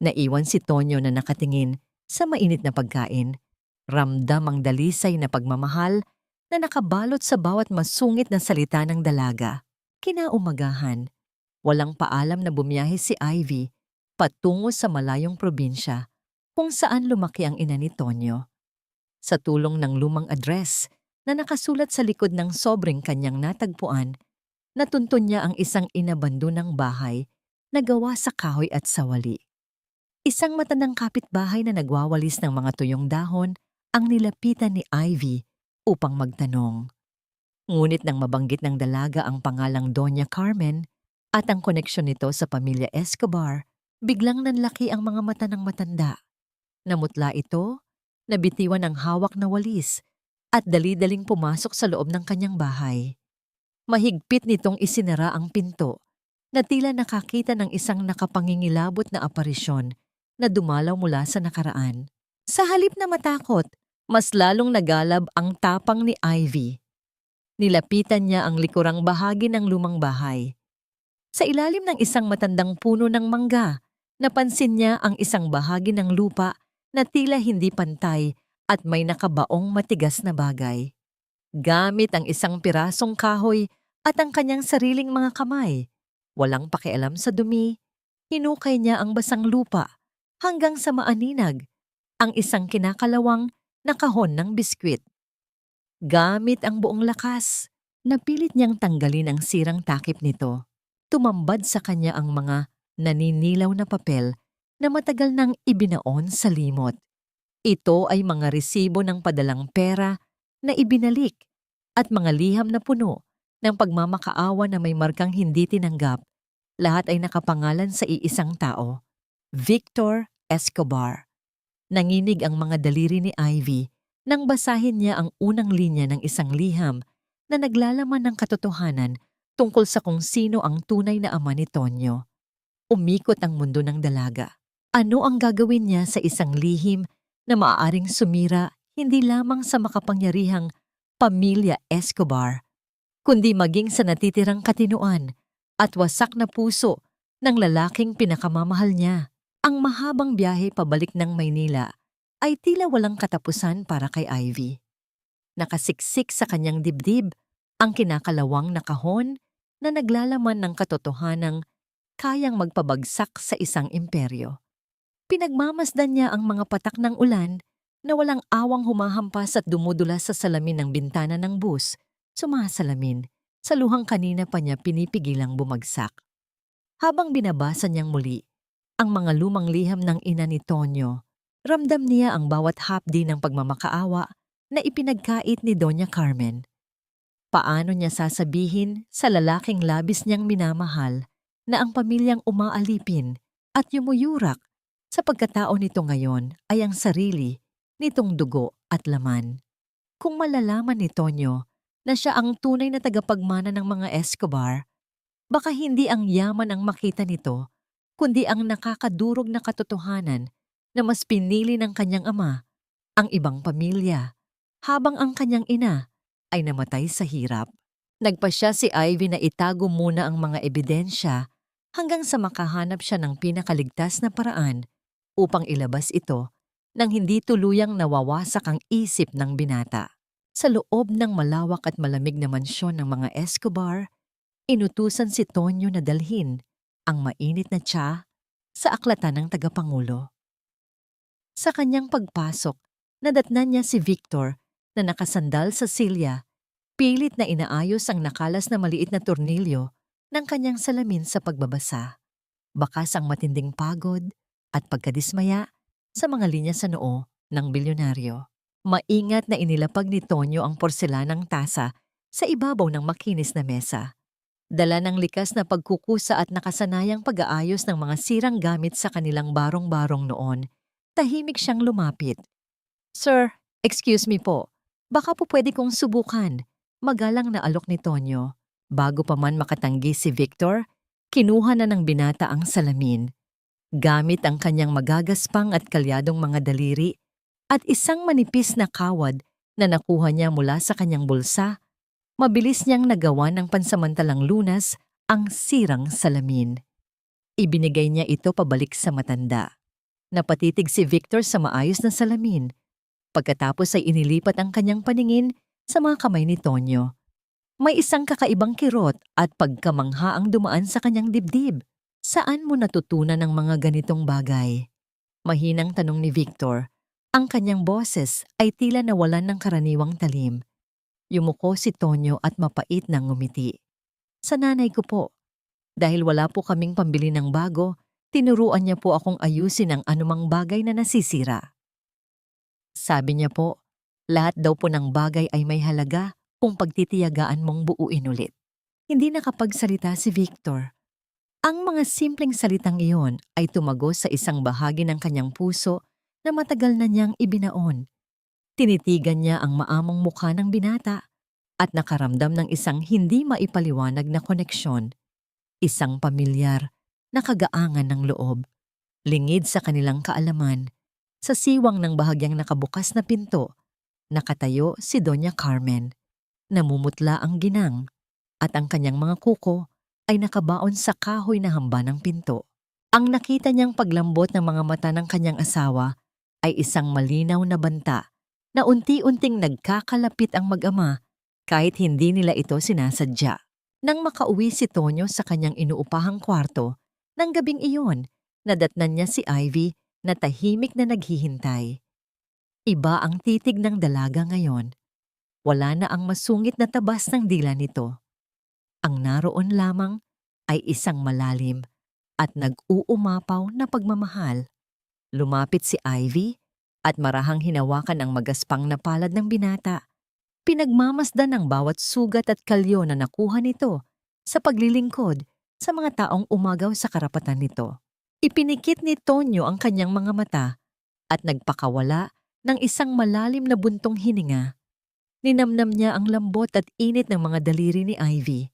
Naiwan si Tonyo na nakatingin sa mainit na pagkain. Ramdam ang dalisay na pagmamahal na nakabalot sa bawat masungit na salita ng dalaga. Kinaumagahan, walang paalam na bumiyahe si Ivy patungo sa malayong probinsya kung saan lumaki ang ina ni Tonyo. Sa tulong ng lumang address na nakasulat sa likod ng sobrang kanyang natagpuan, natuntun niya ang isang inabandonang bahay na gawa sa kahoy at sawali. Isang matandang kapitbahay na nagwawalis ng mga tuyong dahon ang nilapitan ni Ivy upang magtanong. Ngunit nang mabanggit ng dalaga ang pangalang Doña Carmen at ang koneksyon nito sa pamilya Escobar, biglang nanlaki ang mga mata ng matanda. Namutla ito, nabitiwan ang hawak na walis at dali-daling pumasok sa loob ng kanyang bahay. Mahigpit nitong isinara ang pinto na tila nakakita ng isang nakapangingilabot na aparisyon na dumalaw mula sa nakaraan. Sa halip na matakot, mas lalong nagalab ang tapang ni Ivy. Nilapitan niya ang likurang bahagi ng lumang bahay. Sa ilalim ng isang matandang puno ng mangga, napansin niya ang isang bahagi ng lupa na tila hindi pantay at may nakabaong matigas na bagay. Gamit ang isang pirasong kahoy at ang kanyang sariling mga kamay, walang pakialam sa dumi, hinukay niya ang basang lupa hanggang sa maaninag ang isang kinakalawang na kahon ng biskwit. Gamit ang buong lakas, napilit niyang tanggalin ang sirang takip nito. Tumambad sa kanya ang mga naninilaw na papel na matagal nang ibinaon sa limot. Ito ay mga resibo ng padalang pera na ibinalik at mga liham na puno ng pagmamakaawa na may markang hindi tinanggap. Lahat ay nakapangalan sa iisang tao, Victor Escobar. Nanginig ang mga daliri ni Ivy nang basahin niya ang unang linya ng isang liham na naglalaman ng katotohanan tungkol sa kung sino ang tunay na ama ni Tonyo. Umikot ang mundo ng dalaga. Ano ang gagawin niya sa isang lihim na maaaring sumira hindi lamang sa makapangyarihang pamilya Escobar, kundi maging sa natitirang katinuan at wasak na puso ng lalaking pinakamamahal niya? Ang mahabang biyahe pabalik ng Maynila ay tila walang katapusan para kay Ivy. Nakasiksik sa kanyang dibdib ang kinakalawang na kahon na naglalaman ng katotohanang kayang magpabagsak sa isang imperyo. Pinagmamasdan niya ang mga patak ng ulan na walang awang humahampas at dumudula sa salamin ng bintana ng bus, sumasalamin sa luhang kanina pa niya pinipigilang bumagsak. Habang binabasa niyang muli ang mga lumang liham ng ina ni Tonyo, ramdam niya ang bawat hapdi ng pagmamakaawa na ipinagkait ni Doña Carmen. Paano niya sasabihin sa lalaking labis niyang minamahal na ang pamilyang umaalipin at yumuyurak sa pagkatao nito ngayon ay ang sarili nitong dugo at laman? Kung malalaman ni Tonyo na siya ang tunay na tagapagmana ng mga Escobar, baka hindi ang yaman ang makita nito, kundi ang nakakadurog na katotohanan na mas pinili ng kanyang ama ang ibang pamilya, habang ang kanyang ina ay namatay sa hirap. Nagpasya si Ivy na itago muna ang mga ebidensya hanggang sa makahanap siya ng pinakaligtas na paraan upang ilabas ito nang hindi tuluyang nawawasak ang isip ng binata. Sa loob ng malawak at malamig na mansyon ng mga Escobar, inutusan si Tonyo na dalhin ang mainit na tsa sa aklatan ng tagapangulo. Sa kanyang pagpasok, nadatnan niya si Victor na nakasandal sa silya, pilit na inaayos ang nakalas na maliit na tornilyo ng kanyang salamin sa pagbabasa. Bakas ang matinding pagod at pagkadismaya sa mga linya sa noo ng bilyonaryo. Maingat na inilapag ni Tonyo ang porselanang tasa sa ibabaw ng makinis na mesa. Dala ng likas na pagkukusa at nakasanayang pag-aayos ng mga sirang gamit sa kanilang barong-barong noon, tahimik siyang lumapit. "Sir, excuse me po. Baka po pwede kong subukan." Magalang na alok ni Tonyo. Bago pa man makatanggi si Victor, kinuha na ng binata ang salamin. Gamit ang kanyang magagaspang at kalyadong mga daliri at isang manipis na kawad na nakuha niya mula sa kanyang bulsa, mabilis niyang nagawa ng pansamantalang lunas ang sirang salamin. Ibinigay niya ito pabalik sa matanda. Napatitig si Victor sa maayos na salamin. Pagkatapos ay inilipat ang kanyang paningin sa mga kamay ni Tonyo. May isang kakaibang kirot at pagkamangha ang dumaan sa kanyang dibdib. "Saan mo natutunan ang mga ganitong bagay?" Mahinang tanong ni Victor. Ang kanyang boses ay tila nawalan ng karaniwang talim. Yumuko si Tonyo at mapait na ngumiti. "Sa nanay ko po. Dahil wala po kaming pambili ng bago, tinuruan niya po akong ayusin ang anumang bagay na nasisira. Sabi niya po, lahat daw po ng bagay ay may halaga kung pagtitiyagaan mong buuin ulit." Hindi nakapagsalita si Victor. Ang mga simpleng salitang iyon ay tumagos sa isang bahagi ng kanyang puso na matagal na niyang ibinaon. Tinitigan niya ang maamong mukha ng binata at nakaramdam ng isang hindi maipaliwanag na koneksyon. Isang pamilyar na kagaangan ng loob, lingid sa kanilang kaalaman. Sa siwang ng bahagyang nakabukas na pinto, nakatayo si Doña Carmen. Namumutla ang ginang at ang kanyang mga kuko ay nakabaon sa kahoy na hamba ng pinto. Ang nakita niyang paglambot ng mga mata ng kanyang asawa ay isang malinaw na banta na unti-unting nagkakalapit ang mag-ama kahit hindi nila ito sinasadya. Nang makauwi si Tonyo sa kanyang inuupahang kwarto, ng gabing iyon, nadatnan niya si Ivy na tahimik na naghihintay. Iba ang titig ng dalaga ngayon. Wala na ang masungit na tabas ng dila nito. Ang naroon lamang ay isang malalim at nag-uumapaw na pagmamahal. Lumapit si Ivy at marahang hinawakan ang magaspang na palad ng binata. Pinagmamasdan ang bawat sugat at kalyo na nakuha nito sa paglilingkod sa mga taong umagaw sa karapatan nito. Ipinikit ni Tonyo ang kanyang mga mata at nagpakawala ng isang malalim na buntong hininga. Ninamnam niya ang lambot at init ng mga daliri ni Ivy.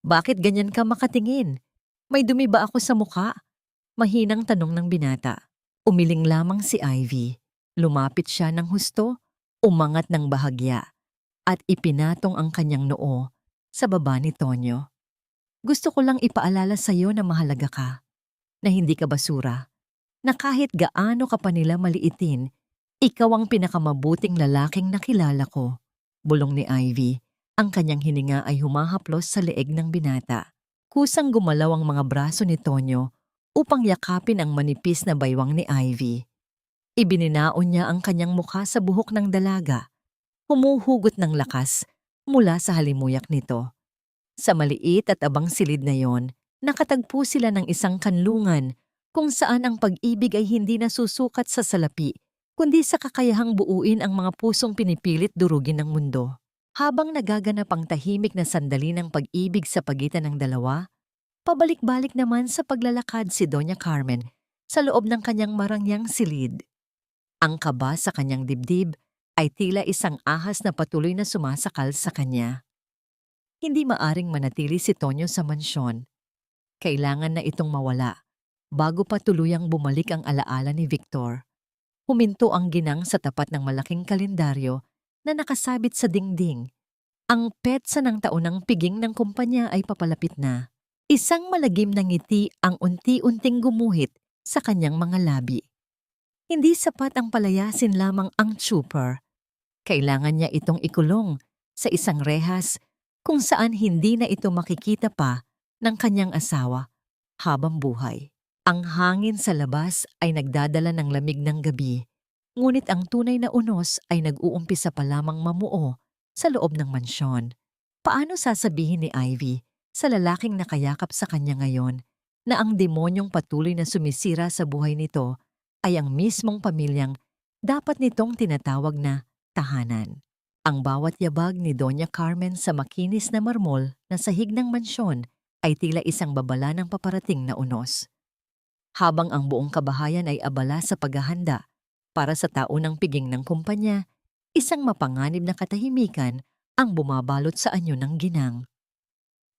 "Bakit ganyan ka makatingin? May dumi ba ako sa muka?" Mahinang tanong ng binata. Umiling lamang si Ivy. Lumapit siya ng husto, umangat ng bahagya, at ipinatong ang kanyang noo sa baba ni Tonyo. "Gusto ko lang ipaalala sa iyo na mahalaga ka, na hindi ka basura, na kahit gaano ka pa nila maliitin, ikaw ang pinakamabuting lalaking nakilala ko." Bulong ni Ivy. Ang kanyang hininga ay humahaplos sa leeg ng binata. Kusang gumalaw ang mga braso ni Tonyo upang yakapin ang manipis na baywang ni Ivy. Ibininaon niya ang kanyang mukha sa buhok ng dalaga. Humuhugot ng lakas mula sa halimuyak nito. Sa maliit at abang silid na yon, nakatagpo sila ng isang kanlungan kung saan ang pag-ibig ay hindi nasusukat sa salapi, kundi sa kakayahang buuin ang mga pusong pinipilit durugin ng mundo. Habang nagaganap ang tahimik na sandali ng pag-ibig sa pagitan ng dalawa, pabalik-balik naman sa paglalakad si Doña Carmen sa loob ng kanyang marangyang silid. Ang kaba sa kanyang dibdib ay tila isang ahas na patuloy na sumasakal sa kanya. Hindi maaring manatili si Tonyo sa mansyon. Kailangan na itong mawala bago pa tuluyang bumalik ang alaala ni Victor. Huminto ang ginang sa tapat ng malaking kalendaryo na nakasabit sa dingding. Ang petsa ng taunang piging ng kumpanya ay papalapit na. Isang malagim na ngiti ang unti-unting gumuhit sa kanyang mga labi. Hindi sapat ang palayasin lamang ang trooper. Kailangan niya itong ikulong sa isang rehas kung saan hindi na ito makikita pa ng kanyang asawa habang buhay. Ang hangin sa labas ay nagdadala ng lamig ng gabi, ngunit ang tunay na unos ay nag-uumpisa pa lamang mamuo sa loob ng mansyon. Paano sasabihin ni Ivy sa lalaking nakayakap sa kanya ngayon na ang demonyong patuloy na sumisira sa buhay nito ay ang mismong pamilyang dapat nitong tinatawag na tahanan? Ang bawat yabag ni Doña Carmen sa makinis na marmol na sahig ng mansyon ay tila isang babala ng paparating na unos. Habang ang buong kabahayan ay abala sa paghahanda para sa taunang piging ng kumpanya, isang mapanganib na katahimikan ang bumabalot sa anyo ng ginang.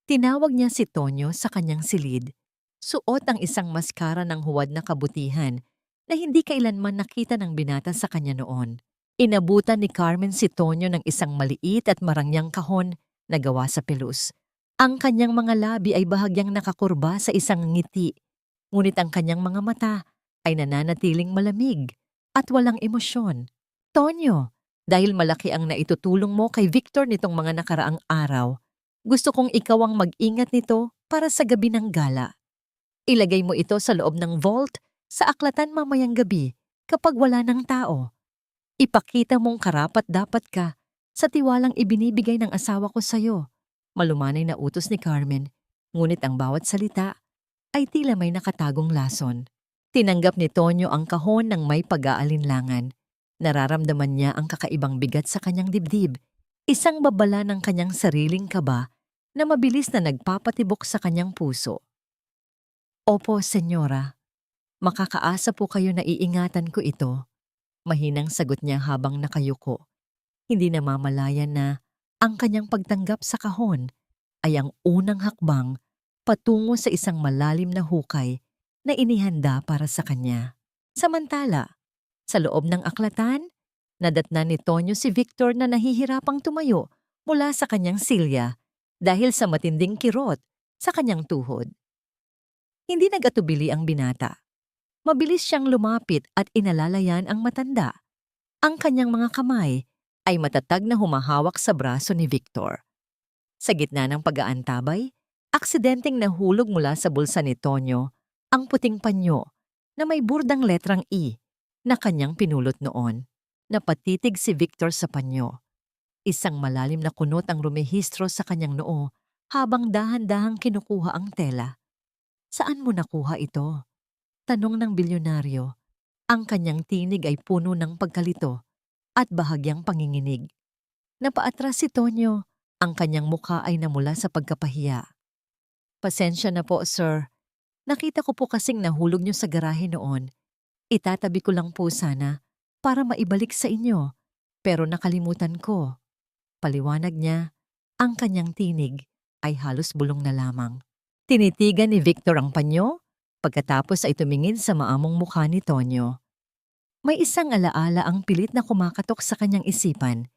Tinawag niya si Tonyo sa kanyang silid. Suot ang isang maskara ng huwad na kabutihan na hindi kailanman nakita ng binata sa kanya noon. Inabutan ni Carmen si Tonyo ng isang maliit at marangyang kahon na gawa sa pelus. Ang kanyang mga labi ay bahagyang nakakurba sa isang ngiti, ngunit ang kanyang mga mata ay nananatiling malamig at walang emosyon. Tonyo, dahil malaki ang naitutulong mo kay Victor nitong mga nakaraang araw, gusto kong ikaw ang mag-ingat nito para sa gabi ng gala. Ilagay mo ito sa loob ng vault sa aklatan mamayang gabi kapag wala ng tao. Ipakita mong karapat-dapat ka sa tiwalang ibinibigay ng asawa ko sa'yo. Malumanay na utos ni Carmen, ngunit ang bawat salita ay tila may nakatagong lason. Tinanggap ni Tonyo ang kahon ng may pag-aalinlangan. Nararamdaman niya ang kakaibang bigat sa kanyang dibdib, isang babala ng kanyang sariling kaba na mabilis na nagpapatibok sa kanyang puso. Opo, senyora. Makakaasa po kayo na iingatan ko ito. Mahinang sagot niya habang nakayuko. Hindi namamalayan na ang kanyang pagtanggap sa kahon ay ang unang hakbang patungo sa isang malalim na hukay na inihanda para sa kanya. Samantala, sa loob ng aklatan, nadatnan ni Tonyo si Victor na nahihirapang tumayo mula sa kanyang silya dahil sa matinding kirot sa kanyang tuhod. Hindi nagatubili ang binata. Mabilis siyang lumapit at inalalayan ang matanda. Ang kanyang mga kamay ay matatag na humahawak sa braso ni Victor. Sa gitna ng pag-aantabay, aksidenteng nahulog mula sa bulsa ni Tonyo ang puting panyo na may burdang letrang E na kanyang pinulot noon. Napatitig si Victor sa panyo. Isang malalim na kunot ang rumehistro sa kanyang noo habang dahan-dahang kinukuha ang tela. Saan mo nakuha ito? Tanong ng bilyonaryo. Ang kanyang tinig ay puno ng pagkalito at bahagyang panginginig. Napaatras si Tonyo, ang kanyang mukha ay namula sa pagkapahiya. Pasensya na po, sir. Nakita ko po kasing nahulog niyo sa garahe noon. Itatabi ko lang po sana para maibalik sa inyo, pero nakalimutan ko. Paliwanag niya, ang kanyang tinig ay halos bulong na lamang. Tinitigan ni Victor ang panyo, pagkatapos ay tumingin sa maamong mukha ni Tonyo. May isang alaala ang pilit na kumakatok sa kanyang isipan.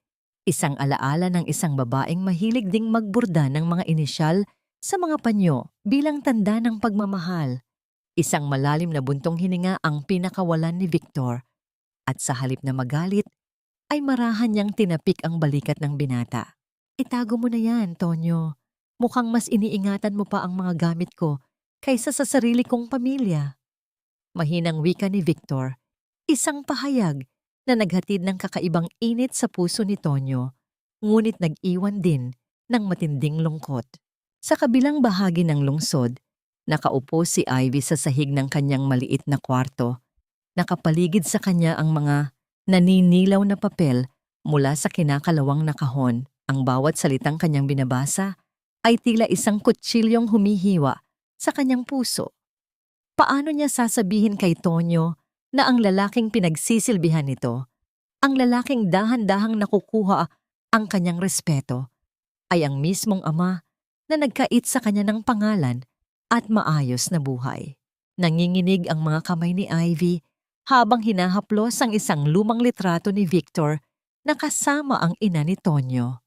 Isang alaala ng isang babaeng mahilig ding magburda ng mga inisyal sa mga panyo bilang tanda ng pagmamahal. Isang malalim na buntong hininga ang pinakawalan ni Victor. At sa halip na magalit, ay marahan niyang tinapik ang balikat ng binata. Itago mo na yan, Tonyo. Mukhang mas iniingatan mo pa ang mga gamit ko kaysa sa sarili kong pamilya. Mahinang wika ni Victor, isang pahayag na naghatid ng kakaibang init sa puso ni Tonyo, ngunit nag-iwan din ng matinding lungkot. Sa kabilang bahagi ng lungsod, nakaupo si Ivy sa sahig ng kanyang maliit na kwarto. Nakapaligid sa kanya ang mga naninilaw na papel mula sa kinakalawang na kahon. Ang bawat salitang kanyang binabasa ay tila isang kutsilyong humihiwa sa kanyang puso. Paano niya sasabihin kay Tonyo na ang lalaking pinagsisilbihan nito, ang lalaking dahan-dahang nakukuha ang kanyang respeto, ay ang mismong ama na nagkait sa kanya ng pangalan at maayos na buhay? Nanginginig ang mga kamay ni Ivy habang hinahaplos ang isang lumang litrato ni Victor na kasama ang ina ni Tonyo.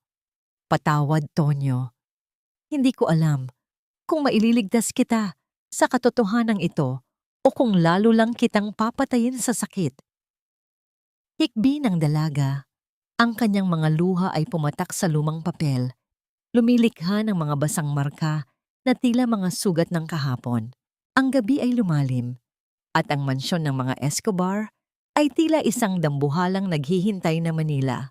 Patawad, Tonyo. Hindi ko alam kung maililigtas kita sa katotohanan ito o kung lalo lang kitang papatayin sa sakit. Hikbi ng dalaga. Ang kanyang mga luha ay pumatak sa lumang papel. Lumilikha ng mga basang marka na tila mga sugat ng kahapon. Ang gabi ay lumalim at ang mansyon ng mga Escobar ay tila isang dambuhalang naghihintay na Manila.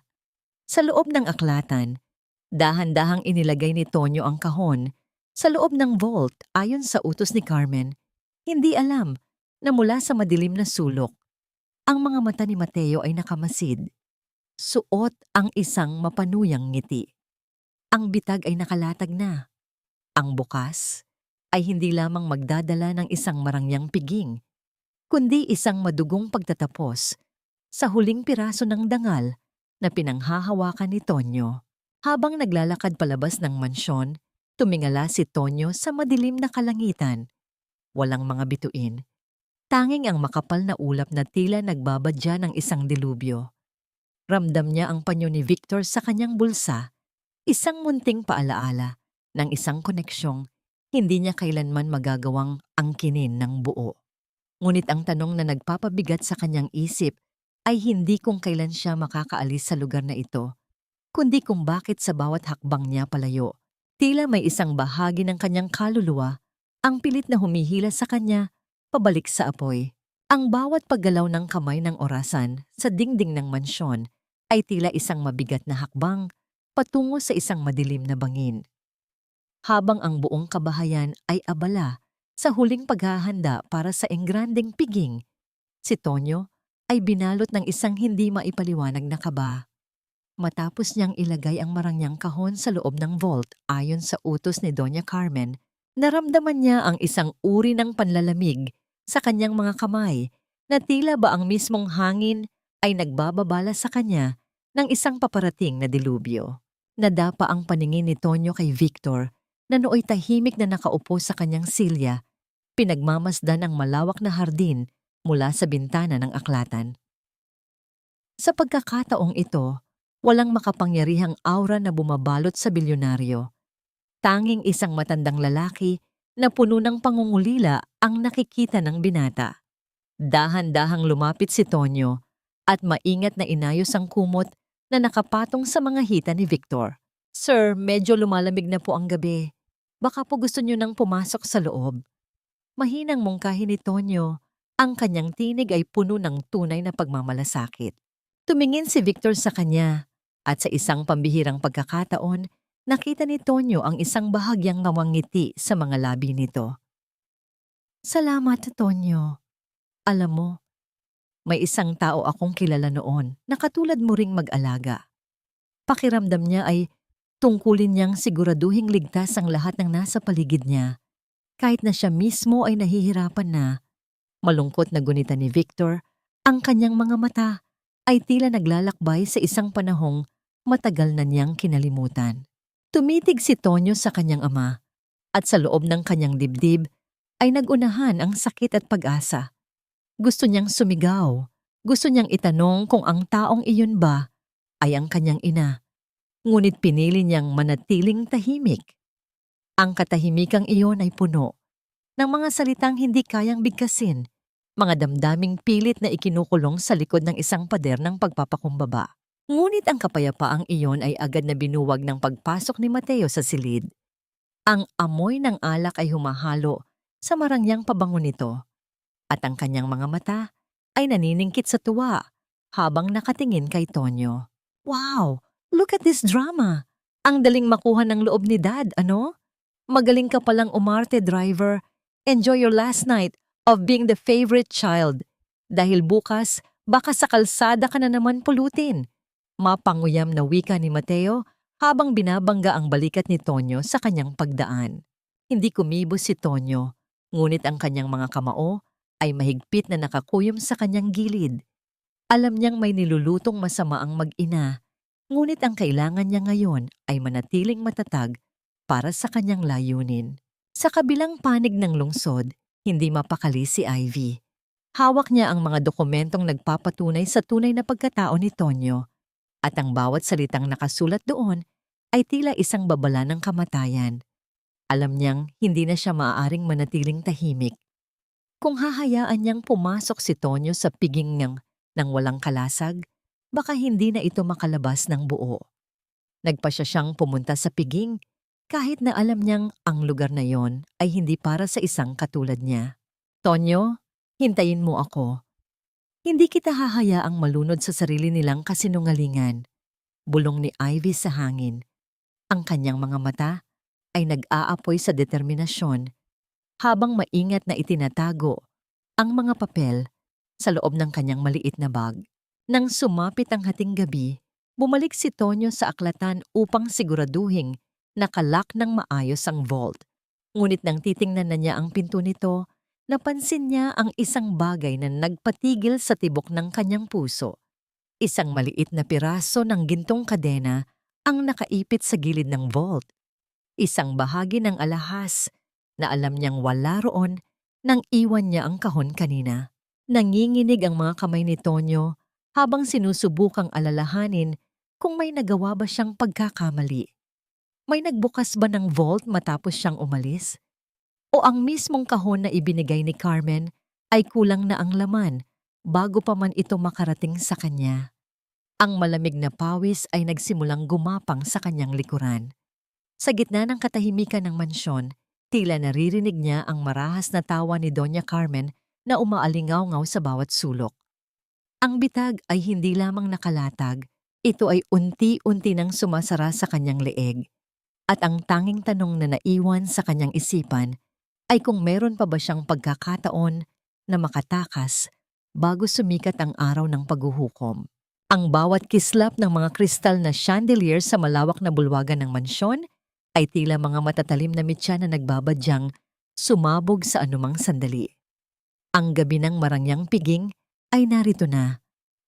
Sa loob ng aklatan, dahan-dahang inilagay ni Tonyo ang kahon sa loob ng vault ayon sa utos ni Carmen. Hindi alam na mula sa madilim na sulok, ang mga mata ni Mateo ay nakamasid. Suot ang isang mapanuyang ngiti. Ang bitag ay nakalatag na. Ang bukas ay hindi lamang magdadala ng isang marangyang piging, kundi isang madugong pagtatapos sa huling piraso ng dangal na pinanghahawakan ni Tonyo. Habang naglalakad palabas ng mansyon, tumingala si Tonyo sa madilim na kalangitan. Walang mga bituin. Tanging ang makapal na ulap na tila nagbabadya ng isang dilubyo. Ramdam niya ang panyo ni Victor sa kanyang bulsa, isang munting paalaala ng isang koneksyong hindi niya kailanman magagawang angkinin ng buo. Ngunit ang tanong na nagpapabigat sa kanyang isip ay hindi kung kailan siya makakaalis sa lugar na ito, kundi kung bakit sa bawat hakbang niya palayo, tila may isang bahagi ng kanyang kaluluwa ang pilit na humihila sa kanya pabalik sa apoy. Ang bawat paggalaw ng kamay ng orasan sa dingding ng mansyon ay tila isang mabigat na hakbang patungo sa isang madilim na bangin. Habang ang buong kabahayan ay abala sa huling paghahanda para sa engranding piging, si Tonyo ay binalot ng isang hindi maipaliwanag na kaba. Matapos niyang ilagay ang marangyang kahon sa loob ng vault ayon sa utos ni Doña Carmen, naramdaman niya ang isang uri ng panlalamig sa kanyang mga kamay na tila ba ang mismong hangin ay nagbababala sa kanya ng isang paparating na dilubyo. Nadapa ang paningin ni Tonyo kay Victor na nooy tahimik na nakaupo sa kanyang silya, pinagmamasdan ang malawak na hardin mula sa bintana ng aklatan. Sa pagkakataong ito, walang makapangyarihang aura na bumabalot sa bilyonaryo. Tanging isang matandang lalaki na puno ng pangungulila ang nakikita ng binata. Dahan-dahang lumapit si Tonyo at maingat na inayos ang kumot na nakapatong sa mga hita ni Victor. "Sir, medyo lumalamig na po ang gabi. Baka po gusto niyo nang pumasok sa loob." Mahinang mungkahi ni Tonyo, ang kanyang tinig ay puno ng tunay na pagmamalasakit. Tumingin si Victor sa kanya at sa isang pambihirang pagkakataon, nakita ni Tonyo ang isang bahagyang ngawangiti sa mga labi nito. "Salamat, Tonyo. Alam mo, may isang tao akong kilala noon na katulad mo ring mag-alaga. Pakiramdam niya ay tungkulin niyang siguraduhing ligtas ang lahat ng nasa paligid niya, kahit na siya mismo ay nahihirapan na." Malungkot na gunita ni Victor, ang kanyang mga mata ay tila naglalakbay sa isang panahong matagal na niyang kinalimutan. Tumitig si Tonyo sa kanyang ama at sa loob ng kanyang dibdib ay nagunahan ang sakit at pag-asa. Gusto niyang sumigaw, gusto niyang itanong kung ang taong iyon ba ay ang kanyang ina. Ngunit pinili niyang manatiling tahimik. Ang katahimikang iyon ay puno ng mga salitang hindi kayang bigkasin, mga damdaming pilit na ikinukulong sa likod ng isang pader ng pagpapakumbaba. Ngunit ang kapayapaang iyon ay agad na binuwag ng pagpasok ni Mateo sa silid. Ang amoy ng alak ay humahalo sa marangyang pabango nito, at ang kanyang mga mata ay naniningkit sa tuwa habang nakatingin kay Tonyo. "Wow! Look at this drama! Ang daling makuha ng loob ni Dad, ano? Magaling ka palang umarte, driver. Enjoy your last night of being the favorite child. Dahil bukas, baka sa kalsada ka na naman pulutin." Mapanguyam na wika ni Mateo habang binabangga ang balikat ni Tonyo sa kanyang pagdaan. Hindi kumibo si Tonyo, ngunit ang kanyang mga kamao ay mahigpit na nakakuyom sa kanyang gilid. Alam niyang may nilulutong masama ang mag-ina, ngunit ang kailangan niya ngayon ay manatiling matatag para sa kanyang layunin. Sa kabilang panig ng lungsod, hindi mapakali si Ivy. Hawak niya ang mga dokumentong nagpapatunay sa tunay na pagkatao ni Tonyo, at ang bawat salitang nakasulat doon ay tila isang babala ng kamatayan. Alam niyang hindi na siya maaaring manatiling tahimik. Kung hahayaan niyang pumasok si Tonyo sa piging ng walang kalasag, baka hindi na ito makalabas ng buo. Nagpa siya siyang pumunta sa piging kahit na alam niyang ang lugar na yon ay hindi para sa isang katulad niya. Tonyo, hintayin mo ako. Hindi kita hahayaang malunod sa sarili nilang kasinungalingan. Bulong ni Ivy sa hangin. Ang kanyang mga mata ay nag-aapoy sa determinasyon habang maingat na itinatago ang mga papel sa loob ng kanyang maliit na bag. Nang sumapit ang hating gabi, bumalik si Tonyo sa aklatan upang siguraduhing nakalak ng maayos ang vault. Ngunit nang titingnan na niya ang pinto nito, napansin niya ang isang bagay na nagpatigil sa tibok ng kanyang puso. Isang maliit na piraso ng gintong kadena ang nakaipit sa gilid ng vault. Isang bahagi ng alahas na alam niyang wala roon nang iwan niya ang kahon kanina. Nanginginig ang mga kamay ni Tonyo habang sinusubukang alalahanin kung may nagawa ba siyang pagkakamali. May nagbukas ba ng vault matapos siyang umalis? O ang mismong kahon na ibinigay ni Carmen ay kulang na ang laman bago pa man ito makarating sa kanya? Ang malamig na pawis ay nagsimulang gumapang sa kanyang likuran. Sa gitna ng katahimikan ng mansyon, tila naririnig niya ang marahas na tawa ni Doña Carmen na umaalingaw-ngaw sa bawat sulok. Ang bitag ay hindi lamang nakalatag, ito ay unti-unti nang sumasara sa kanyang leeg. At ang tanging tanong na naiwan sa kanyang isipan ay kung meron pa ba siyang pagkakataon na makatakas bago sumikat ang araw ng paghuhukom. Ang bawat kislap ng mga kristal na chandelier sa malawak na bulwagan ng mansyon ay tila mga matatalim na mitya na nagbabadyang sumabog sa anumang sandali. Ang gabi ng marangyang piging ay narito na,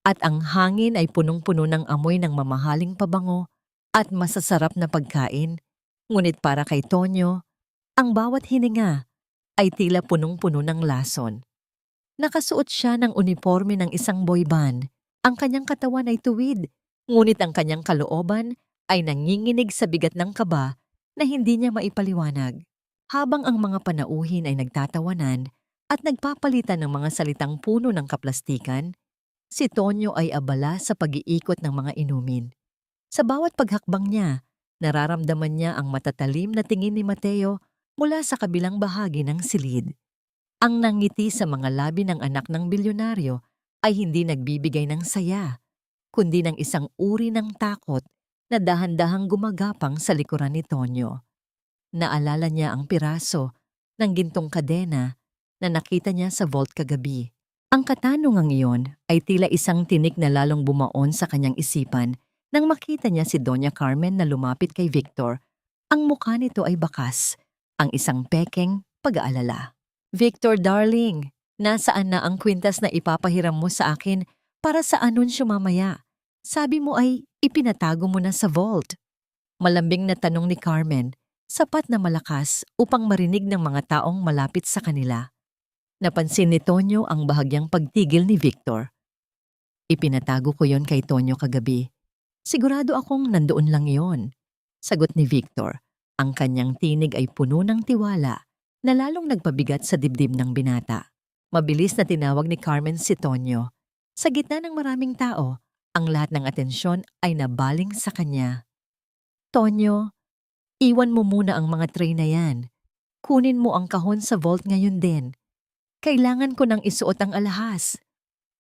at ang hangin ay punong-puno ng amoy ng mamahaling pabango at masasarap na pagkain. Ngunit para kay Tonyo, ang bawat hininga ay tila punong-puno ng lason. Nakasuot siya ng uniforme ng isang boy band. Ang kanyang katawan ay tuwid, ngunit ang kanyang kalooban ay nanginginig sa bigat ng kaba na hindi niya maipaliwanag. Habang ang mga panauhin ay nagtatawanan at nagpapalitan ng mga salitang puno ng kaplastikan, si Tonyo ay abala sa pag-iikot ng mga inumin. Sa bawat paghakbang niya, nararamdaman niya ang matatalim na tingin ni Mateo mula sa kabilang bahagi ng silid. Ang nangiti sa mga labi ng anak ng bilyonaryo ay hindi nagbibigay ng saya, kundi ng isang uri ng takot na dahan-dahang gumagapang sa likuran ni Tonyo. Naalala niya ang piraso ng gintong kadena na nakita niya sa vault kagabi. Ang katanungang iyon ay tila isang tinik na lalong bumaon sa kanyang isipan nang makita niya si Doña Carmen na lumapit kay Victor. Ang mukha nito ay bakas, ang isang pekeng pag-aalala. Victor darling, nasaan na ang kwintas na ipapahiram mo sa akin para sa anunsyo mamaya? Sabi mo ay ipinatago mo na sa vault. Malambing na tanong ni Carmen, sapat na malakas upang marinig ng mga taong malapit sa kanila. Napansin ni Tonyo ang bahagyang pagtigil ni Victor. Ipinatago ko yon kay Tonyo kagabi. Sigurado akong nandoon lang yon. Sagot ni Victor. Ang kanyang tinig ay puno ng tiwala na lalong nagpabigat sa dibdib ng binata. Mabilis na tinawag ni Carmen si Tonyo. Sa gitna ng maraming tao, ang lahat ng atensyon ay nabaling sa kanya. Tonyo, iwan mo muna ang mga tray na yan. Kunin mo ang kahon sa vault ngayon din. Kailangan ko nang isuot ang alahas.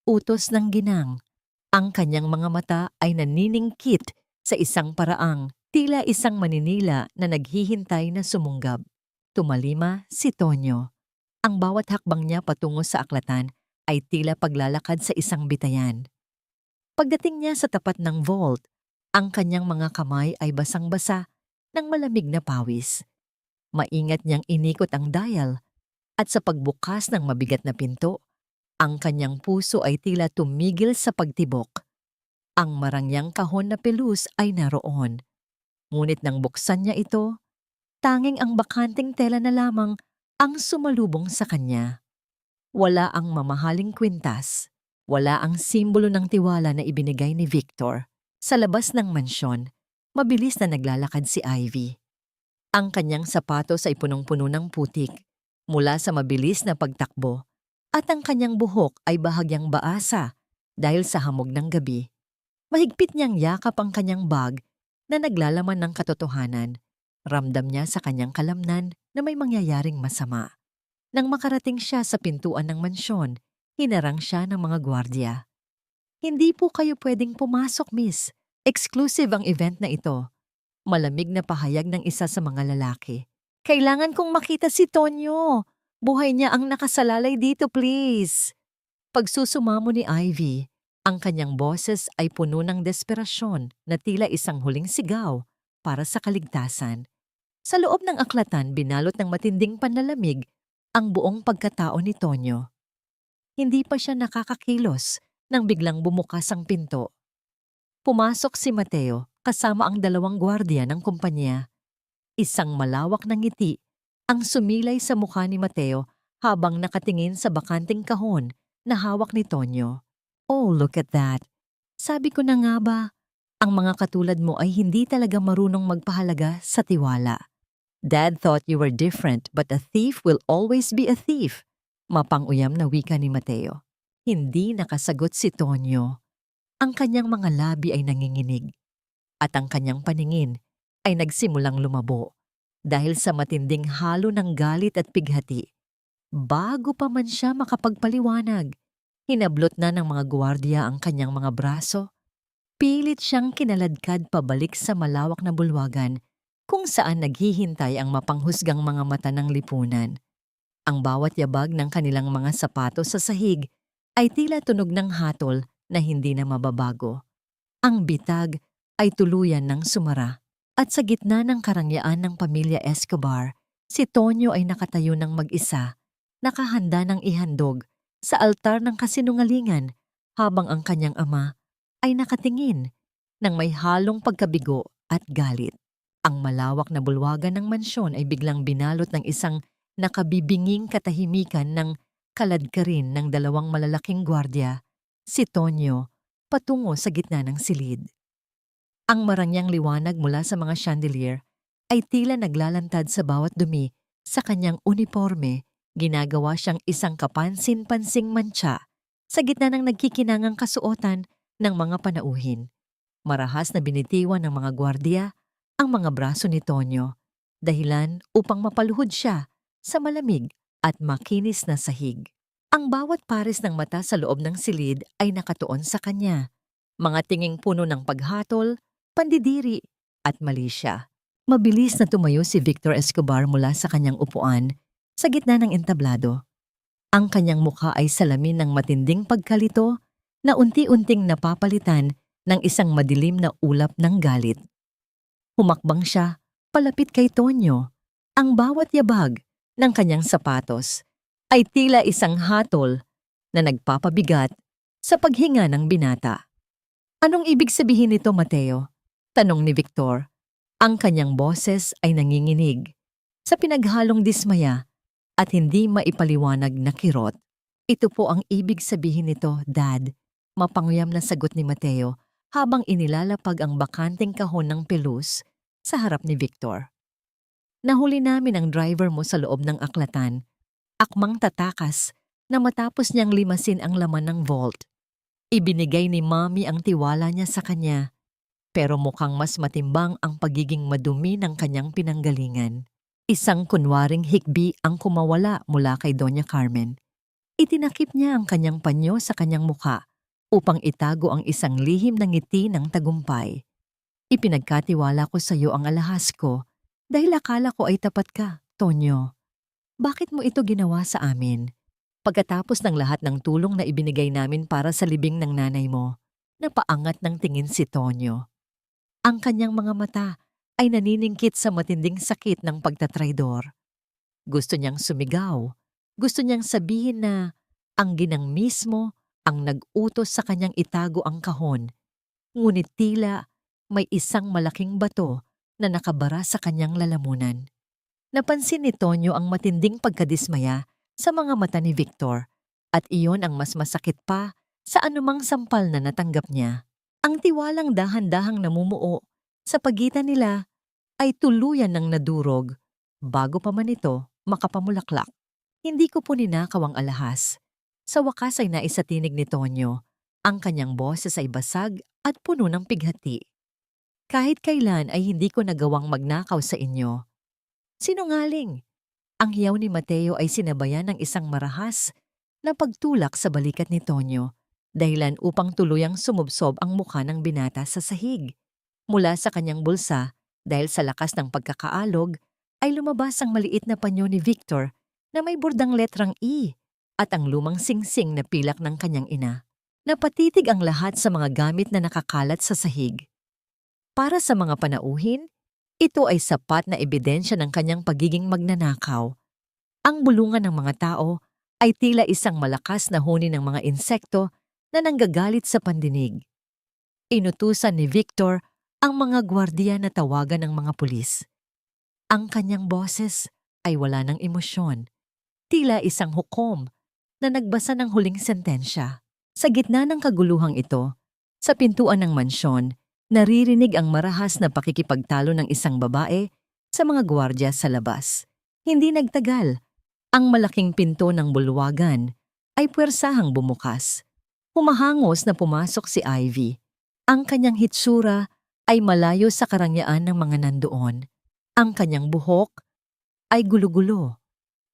Utos ng ginang. Ang kanyang mga mata ay naniningkit sa isang paraang, tila isang maninila na naghihintay na sumunggab. Tumalima si Tonyo. Ang bawat hakbang niya patungo sa aklatan ay tila paglalakad sa isang bitayan. Pagdating niya sa tapat ng vault, ang kanyang mga kamay ay basang-basa ng malamig na pawis. Maingat niyang inikot ang dial at sa pagbukas ng mabigat na pinto, ang kanyang puso ay tila tumigil sa pagtibok. Ang marangyang kahon na pelus ay naroon. Ngunit nang buksan niya ito, tanging ang bakanting tela na lamang ang sumalubong sa kanya. Wala ang mamahaling kwintas. Wala ang simbolo ng tiwala na ibinigay ni Victor. Sa labas ng mansyon, mabilis na naglalakad si Ivy. Ang kanyang sapatos ay punong-puno ng putik mula sa mabilis na pagtakbo at ang kanyang buhok ay bahagyang baasa dahil sa hamog ng gabi. Mahigpit niyang yakap ang kanyang bag na naglalaman ng katotohanan. Ramdam niya sa kanyang kalamnan na may mangyayaring masama. Nang makarating siya sa pintuan ng mansyon, hinarang siya ng mga gwardya. Hindi po kayo pwedeng pumasok, miss. Exclusive ang event na ito. Malamig na pahayag ng isa sa mga lalaki. Kailangan kong makita si Tonyo. Buhay niya ang nakasalalay dito, please. Pagsusumamo ni Ivy, ang kanyang boses ay puno ng desperasyon na tila isang huling sigaw para sa kaligtasan. Sa loob ng aklatan, binalot ng matinding panlalamig ang buong pagkatao ni Tonyo. Hindi pa siya nakakakilos nang biglang bumukas ang pinto. Pumasok si Mateo kasama ang dalawang gwardiya ng kumpanya. Isang malawak na ngiti ang sumilay sa mukha ni Mateo habang nakatingin sa bakanting kahon na hawak ni Tonyo. Oh, look at that. Sabi ko na nga ba, ang mga katulad mo ay hindi talaga marunong magpahalaga sa tiwala. Dad thought you were different, but a thief will always be a thief. Mapang-uyam na wika ni Mateo. Hindi nakasagot si Tonyo. Ang kanyang mga labi ay nanginginig at ang kanyang paningin ay nagsimulang lumabo dahil sa matinding halo ng galit at pighati. Bago pa man siya makapagpaliwanag, hinablot na ng mga gwardiya ang kanyang mga braso. Pilit siyang kinaladkad pabalik sa malawak na bulwagan kung saan naghihintay ang mapanghusgang mga mata ng lipunan. Ang bawat yabag ng kanilang mga sapatos sa sahig ay tila tunog ng hatol na hindi na mababago. Ang bitag ay tuluyan ng sumara at sa gitna ng karangyaan ng pamilya Escobar, si Tonyo ay nakatayo ng mag-isa, nakahanda ng ihandog sa altar ng kasinungalingan habang ang kanyang ama ay nakatingin ng may halong pagkabigo at galit. Ang malawak na bulwagan ng mansyon ay biglang binalot ng isang nakabibinging katahimikan ng kaladkarin ng dalawang malalaking gwardya, si Tonyo, patungo sa gitna ng silid. Ang marangyang liwanag mula sa mga chandelier ay tila naglalantad sa bawat dumi sa kanyang uniforme, ginagawa siyang isang kapansin-pansing mantsa sa gitna ng nagkikinangang kasuotan ng mga panauhin. Marahas na binitiwan ng mga gwardya ang mga braso ni Tonyo, dahilan upang mapaluhod siya sa malamig at makinis na sahig. Ang bawat pares ng mata sa loob ng silid ay nakatuon sa kanya. Mga tinging puno ng paghatol, pandidiri at malisya. Mabilis na tumayo si Victor Escobar mula sa kanyang upuan sa gitna ng entablado. Ang kanyang mukha ay salamin ng matinding pagkalito na unti-unting napapalitan ng isang madilim na ulap ng galit. Humakbang siya palapit kay Tonyo. Ang bawat yabag ng kanyang sapatos ay tila isang hatol na nagpapabigat sa paghinga ng binata. Anong ibig sabihin nito, Mateo? Tanong ni Victor. Ang kanyang boses ay nanginginig sa pinaghalong dismaya at hindi maipaliwanag na kirot. Ito po ang ibig sabihin nito, Dad. Mapanguyam na sagot ni Mateo habang inilalapag ang bakanting kahon ng pelus sa harap ni Victor. Nahuli namin ang driver mo sa loob ng aklatan. Akmang tatakas na matapos niyang limasin ang laman ng vault. Ibinigay ni Mommy ang tiwala niya sa kanya, pero mukhang mas matimbang ang pagiging madumi ng kanyang pinanggalingan. Isang kunwaring hikbi ang kumawala mula kay Doña Carmen. Itinakip niya ang kanyang panyo sa kanyang mukha upang itago ang isang lihim na ngiti ng tagumpay. Ipinagkatiwala ko sa iyo ang alahas ko dahil akala ko ay tapat ka, Tonyo. Bakit mo ito ginawa sa amin? Pagkatapos ng lahat ng tulong na ibinigay namin para sa libing ng nanay mo, napaangat ng tingin si Tonyo. Ang kanyang mga mata ay naniningkit sa matinding sakit ng pagtatraidor. Gusto niyang sumigaw. Gusto niyang sabihin na ang ginang mismo ang nag-utos sa kanyang itago ang kahon. Ngunit tila may isang malaking bato na nakabara sa kanyang lalamunan. Napansin ni Tonyo ang matinding pagkadismaya sa mga mata ni Victor at iyon ang mas masakit pa sa anumang sampal na natanggap niya. Ang tiwalang dahan-dahang namumuo sa pagitan nila ay tuluyan ng nadurog bago pa man ito makapamulaklak. Hindi ko po ninakaw ang alahas. Sa wakas ay naisatinig ni Tonyo Ang kanyang boses ay basag at puno ng pighati. Kahit kailan ay hindi ko nagawang magnakaw sa inyo. Sinungaling! Ang hiyaw ni Mateo ay sinabayan ng isang marahas na pagtulak sa balikat ni Tonyo, dahilan upang tuluyang sumubsob ang mukha ng binata sa sahig. Mula sa kanyang bulsa, dahil sa lakas ng pagkakaalog, ay lumabas ang maliit na panyo ni Victor na may bordang letrang E at ang lumang singsing na pilak ng kanyang ina. Napatitig ang lahat sa mga gamit na nakakalat sa sahig. Para sa mga panauhin, ito ay sapat na ebidensya ng kanyang pagiging magnanakaw. Ang bulungan ng mga tao ay tila isang malakas na huni ng mga insekto na nanggagalit sa pandinig. Inutusan ni Victor ang mga gwardiya na tawagan ng mga pulis. Ang kanyang boses ay wala ng emosyon, tila isang hukom na nagbasa ng huling sentensya. Sa gitna ng kaguluhang ito, sa pintuan ng mansyon, naririnig ang marahas na pakikipagtalo ng isang babae sa mga gwardya sa labas. Hindi nagtagal, ang malaking pinto ng bulwagan ay puwersahang bumukas. Humahangos na pumasok si Ivy. Ang kanyang hitsura ay malayo sa karangyaan ng mga nandoon. Ang kanyang buhok ay gulo-gulo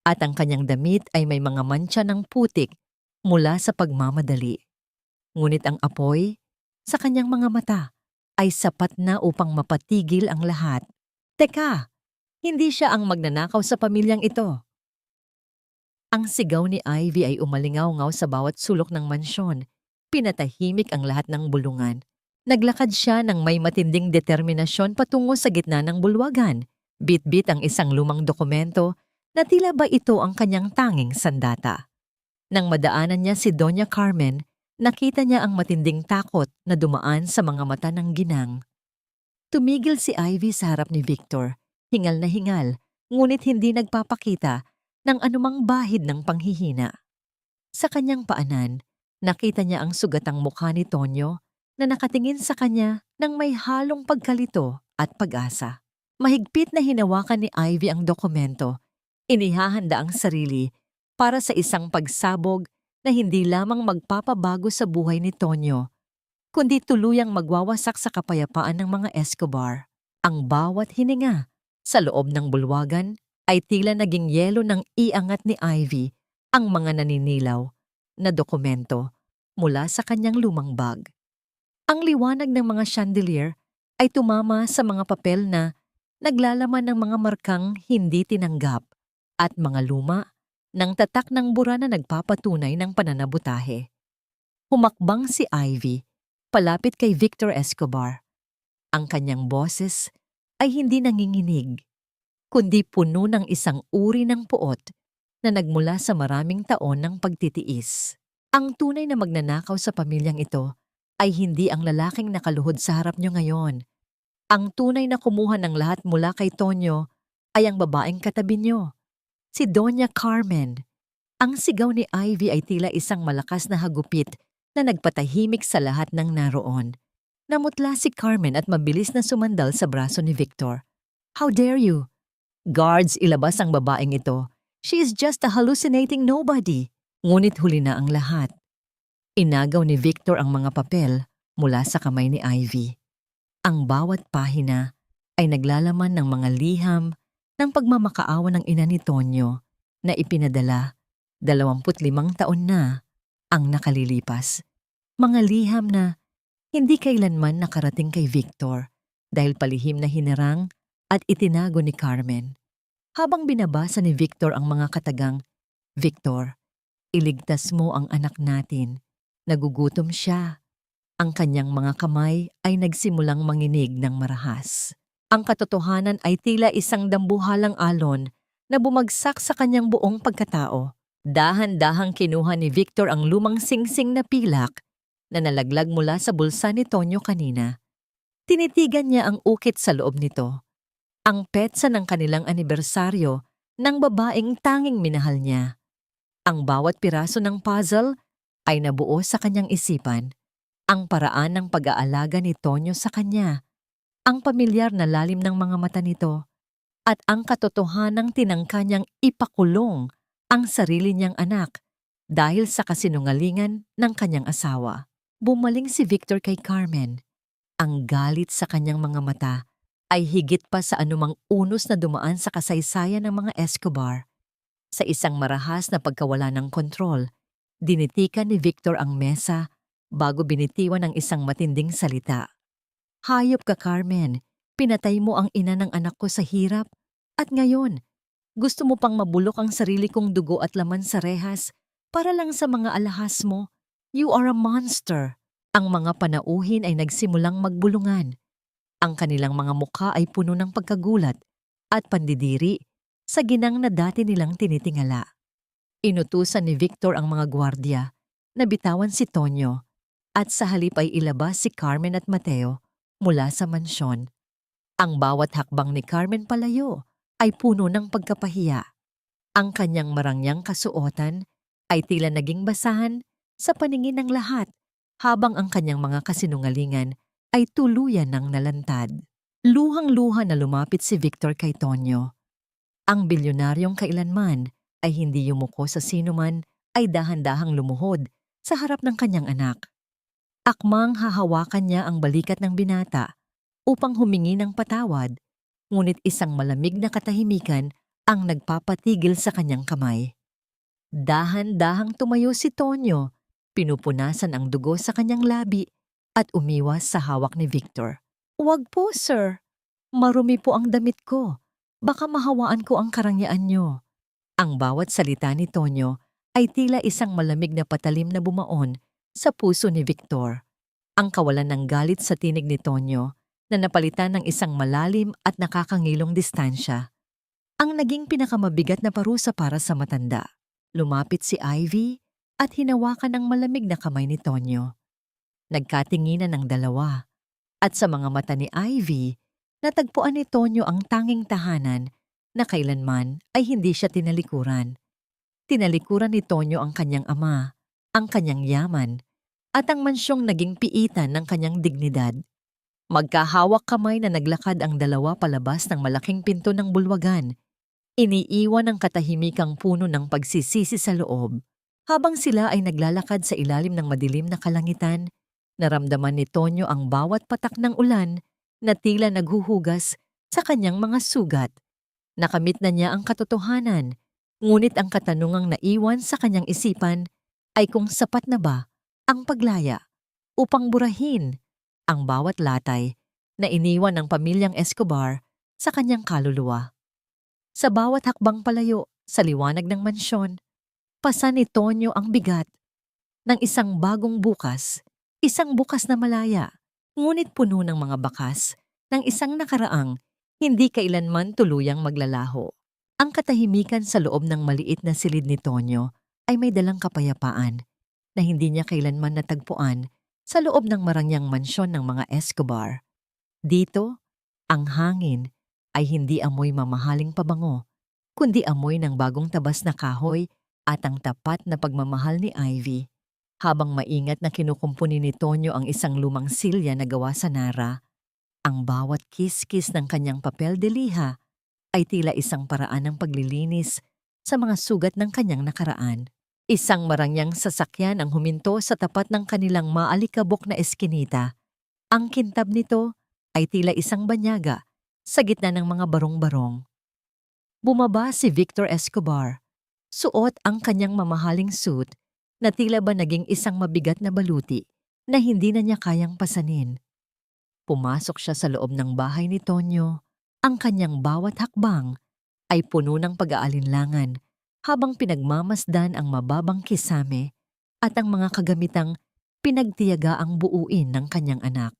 at ang kanyang damit ay may mga mantsa ng putik mula sa pagmamadali. Ngunit ang apoy sa kanyang mga mata ay sapat na upang mapatigil ang lahat. Teka, hindi siya ang magnanakaw sa pamilyang ito. Ang sigaw ni Ivy ay umalingaw-ngaw sa bawat sulok ng mansyon. Pinatahimik ang lahat ng bulungan. Naglakad siya ng may matinding determinasyon patungo sa gitna ng bulwagan. Bit-bit ang isang lumang dokumento na tila ba ito ang kanyang tanging sandata. Nang madaanan niya si Doña Carmen, nakita niya ang matinding takot na dumaan sa mga mata ng ginang. Tumigil si Ivy sa harap ni Victor, hingal na hingal, ngunit hindi nagpapakita ng anumang bahid ng panghihina. Sa kanyang paanan, nakita niya ang sugatang mukha ni Tonyo na nakatingin sa kanya ng may halong pagkalito at pag-asa. Mahigpit na hinawakan ni Ivy ang dokumento. Inihahanda ang sarili para sa isang pagsabog na hindi lamang magpapabago sa buhay ni Tonyo, kundi tuluyang magwawasak sa kapayapaan ng mga Escobar. Ang bawat hininga sa loob ng bulwagan ay tila naging yelo ng iangat ni Ivy ang mga naninilaw na dokumento mula sa kanyang lumang bag. Ang liwanag ng mga chandelier ay tumama sa mga papel na naglalaman ng mga markang hindi tinanggap at mga luma ng tatak ng bura na nagpapatunay ng pananabutahe. Humakbang si Ivy palapit kay Victor Escobar. Ang kanyang boses ay hindi nanginginig, kundi puno ng isang uri ng puot na nagmula sa maraming taon ng pagtitiis. Ang tunay na magnanakaw sa pamilyang ito ay hindi ang lalaking nakaluhod sa harap niyo ngayon. Ang tunay na kumuha ng lahat mula kay Tonyo ay ang babaeng katabi niyo, si Doña Carmen. Ang sigaw ni Ivy ay tila isang malakas na hagupit na nagpatahimik sa lahat ng naroon. Namutla si Carmen at mabilis na sumandal sa braso ni Victor. How dare you? Guards, ilabas ang babaeng ito. She is just a hallucinating nobody. Ngunit huli na ang lahat. Inagaw ni Victor ang mga papel mula sa kamay ni Ivy. Ang bawat pahina ay naglalaman ng mga liham ng pagmamakaawa ng ina ni Tonyo na ipinadala 25 taon na ang nakalilipas. Mga liham na hindi kailanman nakarating kay Victor dahil palihim na hinarang at itinago ni Carmen. Habang binabasa ni Victor ang mga katagang, Victor, iligtas mo ang anak natin. Nagugutom siya. Ang kanyang mga kamay ay nagsimulang manginig ng marahas. Ang katotohanan ay tila isang dambuhalang alon na bumagsak sa kanyang buong pagkatao. Dahan-dahang kinuha ni Victor ang lumang singsing na pilak na nalaglag mula sa bulsa ni Tonyo kanina. Tinitigan niya ang ukit sa loob nito. Ang petsa ng kanilang anibersaryo ng babaeng tanging minahal niya. Ang bawat piraso ng puzzle ay nabuo sa kanyang isipan. Ang paraan ng pag-aalaga ni Tonyo sa kanya, ang pamilyar na lalim ng mga mata nito, at ang katotohanang tinangka niyang ipakulong ang sarili niyang anak dahil sa kasinungalingan ng kanyang asawa. Bumaling si Victor kay Carmen. Ang galit sa kanyang mga mata ay higit pa sa anumang unos na dumaan sa kasaysayan ng mga Escobar. Sa isang marahas na pagkawala ng kontrol, dinitikan ni Victor ang mesa bago binitiwan ng isang matinding salita. Hayop ka, Carmen. Pinatay mo ang ina ng anak ko sa hirap. At ngayon, gusto mo pang mabulok ang sarili kong dugo at laman sa rehas para lang sa mga alahas mo. You are a monster. Ang mga panauhin ay nagsimulang magbulungan. Ang kanilang mga mukha ay puno ng pagkagulat at pandidiri sa ginang na dati nilang tinitingala. Inutusan ni Victor ang mga gwardya na bitawan si Tonyo at sa halip ay ilabas si Carmen at Mateo mula sa mansyon. Ang bawat hakbang ni Carmen palayo ay puno ng pagkapahiya. Ang kanyang marangyang kasuotan ay tila naging basahan sa paningin ng lahat habang ang kanyang mga kasinungalingan ay tuluyan ng nalantad. Luhang-luha na lumapit si Victor kay Tonyo. Ang bilyonaryong kailanman ay hindi yumuko sa sinuman ay dahan-dahang lumuhod sa harap ng kanyang anak. Akmang hahawakan niya ang balikat ng binata upang humingi ng patawad, ngunit isang malamig na katahimikan ang nagpapatigil sa kanyang kamay. Dahan-dahang tumayo si Tonyo, pinupunasan ang dugo sa kanyang labi at umiwas sa hawak ni Victor. "Wag po, sir. Marumi po ang damit ko. Baka mahawaan ko ang karangyaan niyo." Ang bawat salita ni Tonyo ay tila isang malamig na patalim na bumaon sa puso ni Victor. Ang kawalan ng galit sa tinig ni Tonyo na napalitan ng isang malalim at nakakangilong distansya. Ang naging pinakamabigat na parusa para sa matanda. Lumapit si Ivy at hinawakan ng malamig na kamay ni Tonyo. Nagkatinginan ng dalawa at sa mga mata ni Ivy, natagpuan ni Tonyo ang tanging tahanan na kailanman ay hindi siya tinalikuran. Tinalikuran ni Tonyo ang kanyang ama, ang kanyang yaman, at ang mansyong naging piitan ng kanyang dignidad. Magkahawak kamay na naglakad ang dalawa palabas ng malaking pinto ng bulwagan. Iniiwan ang katahimikang puno ng pagsisisi sa loob. Habang sila ay naglalakad sa ilalim ng madilim na kalangitan, naramdaman ni Tonyo ang bawat patak ng ulan na tila naghuhugas sa kanyang mga sugat. Nakamit na niya ang katotohanan, ngunit ang katanungang naiwan sa kanyang isipan ay kung sapat na ba ang paglaya upang burahin ang bawat latay na iniwan ng pamilyang Escobar sa kanyang kaluluwa. Sa bawat hakbang palayo sa liwanag ng mansyon, pasan ni Tonyo ang bigat ng isang bagong bukas, isang bukas na malaya, ngunit puno ng mga bakas ng isang nakaraang hindi kailanman tuluyang maglalaho. Ang katahimikan sa loob ng maliit na silid ni Tonyo ay may dalang kapayapaan na hindi niya kailanman natagpuan sa loob ng marangyang mansyon ng mga Escobar. Dito, ang hangin ay hindi amoy mamahaling pabango, kundi amoy ng bagong tabas na kahoy at ang tapat na pagmamahal ni Ivy. Habang maingat na kinukumpuni ni Tonyo ang isang lumang silya na gawa sa nara, ang bawat kiskis ng kanyang papel de liha ay tila isang paraan ng paglilinis sa mga sugat ng kanyang nakaraan. Isang marangyang sasakyan ang huminto sa tapat ng kanilang maalikabok na eskinita. Ang kintab nito ay tila isang banyaga sa gitna ng mga barong-barong. Bumaba si Victor Escobar. Suot ang kanyang mamahaling suit na tila ba naging isang mabigat na baluti na hindi na niya kayang pasanin. Pumasok siya sa loob ng bahay ni Tonyo. Ang kanyang bawat hakbang ay puno ng pag-aalinlangan habang pinagmamasdan ang mababang kisame at ang mga kagamitang pinagtiyaga ang buuin ng kanyang anak.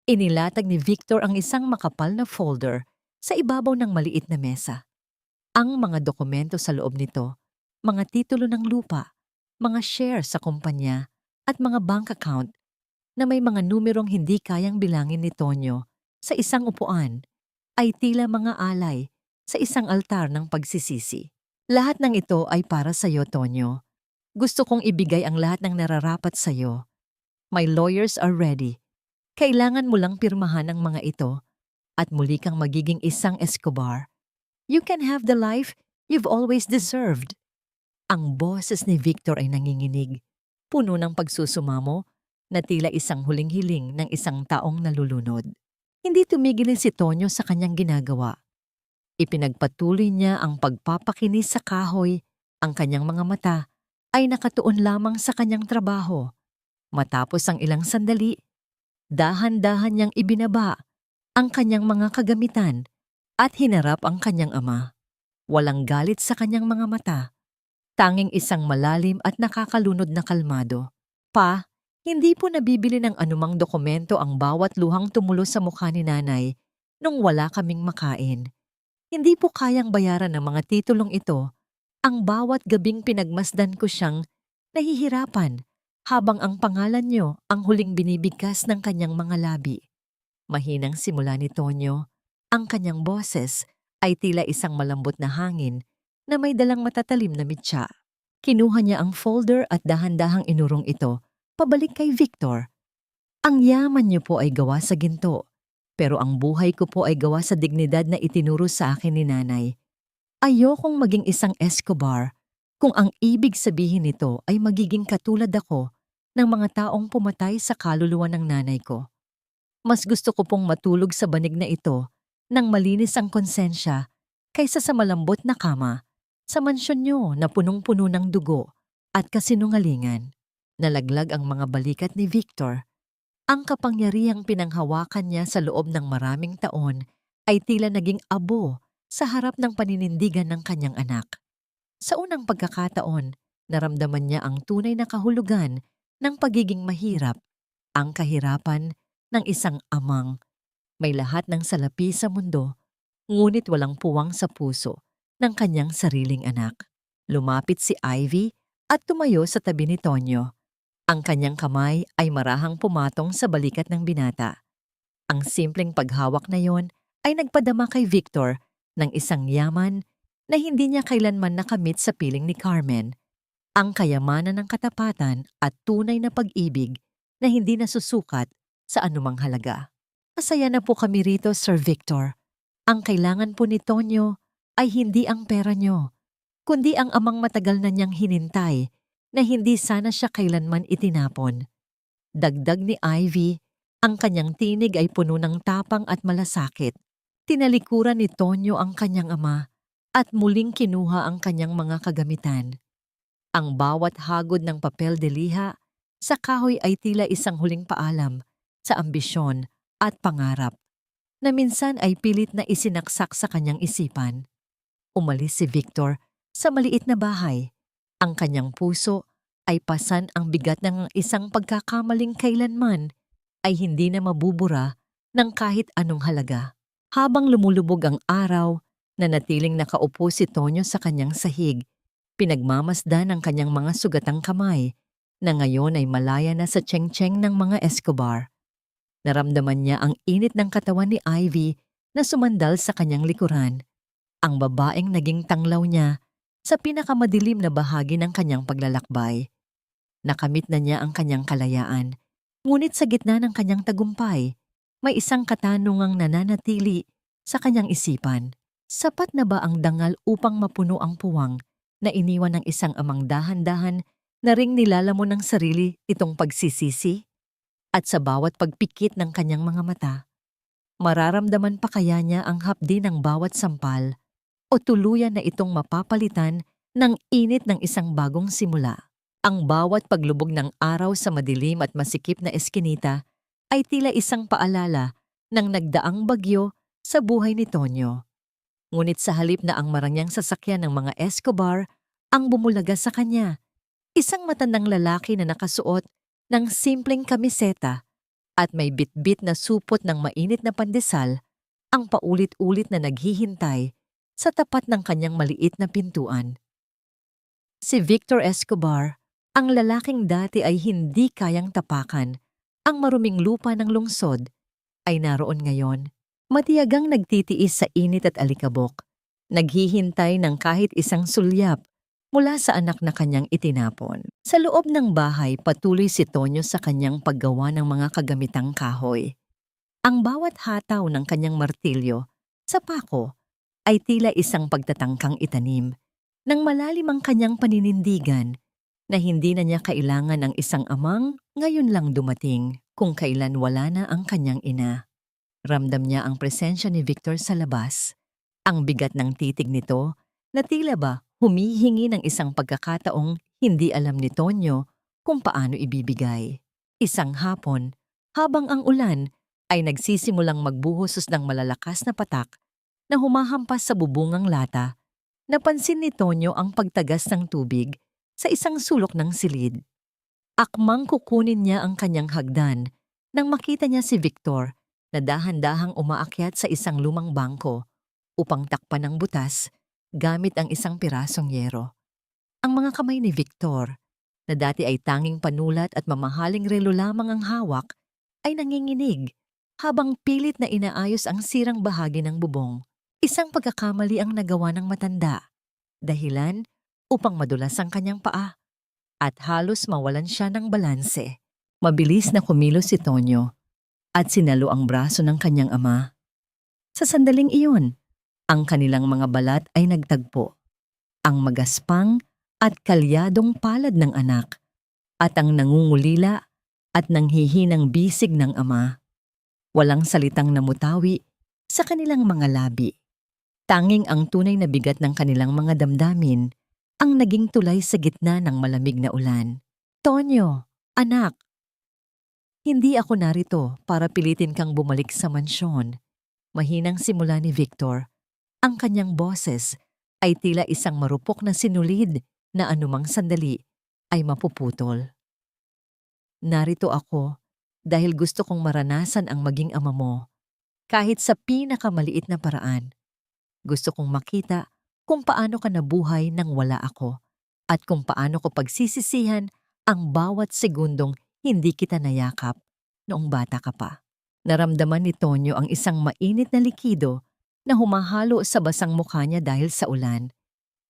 Inilatag ni Victor ang isang makapal na folder sa ibabaw ng maliit na mesa. Ang mga dokumento sa loob nito, mga titulo ng lupa, mga share sa kumpanya at mga bank account na may mga numerong hindi kayang bilangin ni Tonyo sa isang upuan ay tila mga alay sa isang altar ng pagsisisi. Lahat ng ito ay para sa iyo, Tonyo. Gusto kong ibigay ang lahat ng nararapat sa iyo. My lawyers are ready. Kailangan mo lang pirmahan ang mga ito at muli kang magiging isang Escobar. You can have the life you've always deserved. Ang boses ni Victor ay nanginginig, puno ng pagsusumamo na tila isang huling hiling ng isang taong nalulunod. Hindi tumigil si Tonyo sa kanyang ginagawa. Ipinagpatuloy niya ang pagpapakinis sa kahoy. Ang kanyang mga mata ay nakatuon lamang sa kanyang trabaho. Matapos ang ilang sandali, dahan-dahan niyang ibinaba ang kanyang mga kagamitan at hinarap ang kanyang ama. Walang galit sa kanyang mga mata. Tanging isang malalim at nakakalunod na kalmado. Pa, hindi po nabibili ng anumang dokumento ang bawat luhang tumulo sa mukha ni nanay nung wala kaming makain. Hindi po kayang bayaran ng mga titulong ito ang bawat gabing pinagmasdan ko siyang nahihirapan habang ang pangalan niyo ang huling binibigkas ng kanyang mga labi. Mahinang simula ni Tonyo, ang kanyang boses ay tila isang malambot na hangin na may dalang matatalim na mitya. Kinuha niya ang folder at dahan-dahang inurong ito pabalik kay Victor. Ang yaman niyo po ay gawa sa ginto, pero ang buhay ko po ay gawa sa dignidad na itinuro sa akin ni nanay. Ayokong maging isang Escobar kung ang ibig sabihin nito ay magiging katulad ako ng mga taong pumatay sa kaluluwa ng nanay ko. Mas gusto ko pong matulog sa banig na ito nang malinis ang konsensya kaysa sa malambot na kama sa mansyon niyo na punong-puno ng dugo at kasinungalingan. Nalaglag ang mga balikat ni Victor. Ang kapangyarihang pinanghawakan niya sa loob ng maraming taon ay tila naging abo sa harap ng paninindigan ng kanyang anak. Sa unang pagkakataon, naramdaman niya ang tunay na kahulugan ng pagiging mahirap, ang kahirapan ng isang amang may lahat ng salapi sa mundo, ngunit walang puwang sa puso ng kanyang sariling anak. Lumapit si Ivy at tumayo sa tabi ni Tonyo. Ang kanyang kamay ay marahang pumatong sa balikat ng binata. Ang simpleng paghawak na yon ay nagpadama kay Victor ng isang yaman na hindi niya kailanman nakamit sa piling ni Carmen, ang kayamanan ng katapatan at tunay na pag-ibig na hindi nasusukat sa anumang halaga. Masaya na po kami rito, Sir Victor. Ang kailangan po ni Tonyo ay hindi ang pera niyo, kundi ang amang matagal na niyang hinintay na hindi sana siya kailanman itinapon. Dagdag ni Ivy, ang kanyang tinig ay puno ng tapang at malasakit. Tinalikuran ni Tonyo ang kanyang ama at muling kinuha ang kanyang mga kagamitan. Ang bawat hagod ng papel de liha sa kahoy ay tila isang huling paalam sa ambisyon at pangarap na minsan ay pilit na isinaksak sa kanyang isipan. Umalis si Victor sa maliit na bahay. Ang kanyang puso ay pasan ang bigat ng isang pagkakamaling kailanman ay hindi na mabubura ng kahit anong halaga. Habang lumulubog ang araw, nanatiling nakaupo si Tonyo sa kanyang sahig, pinagmamasdan ang kanyang mga sugatang kamay na ngayon ay malaya na sa tseng-tseng ng mga Escobar. Naramdaman niya ang init ng katawan ni Ivy na sumandal sa kanyang likuran. Ang babaeng naging tanglaw niya sa pinakamadilim na bahagi ng kanyang paglalakbay. Nakamit na niya ang kanyang kalayaan, ngunit sa gitna ng kanyang tagumpay, may isang katanungang nananatili sa kanyang isipan. Sapat na ba ang dangal upang mapuno ang puwang na iniwan ng isang amang dahan-dahan na ring nilalamon ng sarili itong pagsisisi? At sa bawat pagpikit ng kanyang mga mata, mararamdaman pa kaya niya ang hapdi ng bawat sampal o tuluyan na itong mapapalitan ng init ng isang bagong simula? Ang bawat paglubog ng araw sa madilim at masikip na eskinita ay tila isang paalala ng nagdaang bagyo sa buhay ni Tonyo. Ngunit sa halip na ang marangyang sasakyan ng mga Escobar ang bumulaga sa kanya, isang matandang lalaki na nakasuot ng simpleng kamiseta at may bitbit na supot ng mainit na pandesal ang paulit-ulit na naghihintay sa tapat ng kanyang maliit na pintuan. Si Victor Escobar, ang lalaking dati ay hindi kayang tapakan ang maruming lupa ng lungsod, ay naroon ngayon, matiyagang nagtitiis sa init at alikabok, naghihintay ng kahit isang sulyap mula sa anak na kanyang itinapon. Sa loob ng bahay, patuloy si Tonyo sa kanyang paggawa ng mga kagamitang kahoy. Ang bawat hataw ng kanyang martilyo sa pako ay tila isang pagtatangkang itanim ng malalim ang kanyang paninindigan na hindi na niya kailangan ng isang amang ngayon lang dumating kung kailan wala na ang kanyang ina. Ramdam niya ang presensya ni Victor sa labas. Ang bigat ng titig nito na tila ba humihingi ng isang pagkakataong hindi alam ni Tonyo kung paano ibibigay. Isang hapon, habang ang ulan ay nagsisimulang magbuhos ng malalakas na patak na humahampas sa bubungang lata, napansin ni Tonyo ang pagtagas ng tubig sa isang sulok ng silid. Akmang kukunin niya ang kanyang hagdan nang makita niya si Victor na dahan-dahang umaakyat sa isang lumang bangko upang takpan ng butas gamit ang isang pirasong yero. Ang mga kamay ni Victor, na dati ay tanging panulat at mamahaling relo lamang ang hawak, ay nanginginig habang pilit na inaayos ang sirang bahagi ng bubong. Isang pagkakamali ang nagawa ng matanda, dahilan upang madulas ang kanyang paa at halos mawalan siya ng balanse. Mabilis na kumilos si Tonyo at sinalo ang braso ng kanyang ama. Sa sandaling iyon, ang kanilang mga balat ay nagtagpo. Ang magaspang at kalyadong palad ng anak at ang nangungulila at nanghihinang bisig ng ama. Walang salitang namutawi sa kanilang mga labi. Tanging ang tunay na bigat ng kanilang mga damdamin ang naging tulay sa gitna ng malamig na ulan. Tonyo, anak, hindi ako narito para pilitin kang bumalik sa mansyon. Mahinang simula ni Victor. Ang kanyang boses ay tila isang marupok na sinulid na anumang sandali ay mapuputol. Narito ako dahil gusto kong maranasan ang maging ama mo, kahit sa pinakamaliit na paraan. Gusto kong makita kung paano ka nabuhay nang wala ako at kung paano ko pagsisisihan ang bawat segundong hindi kita nayakap noong bata ka pa. Naramdaman ni Tonyo ang isang mainit na likido na humahalo sa basang mukha niya dahil sa ulan.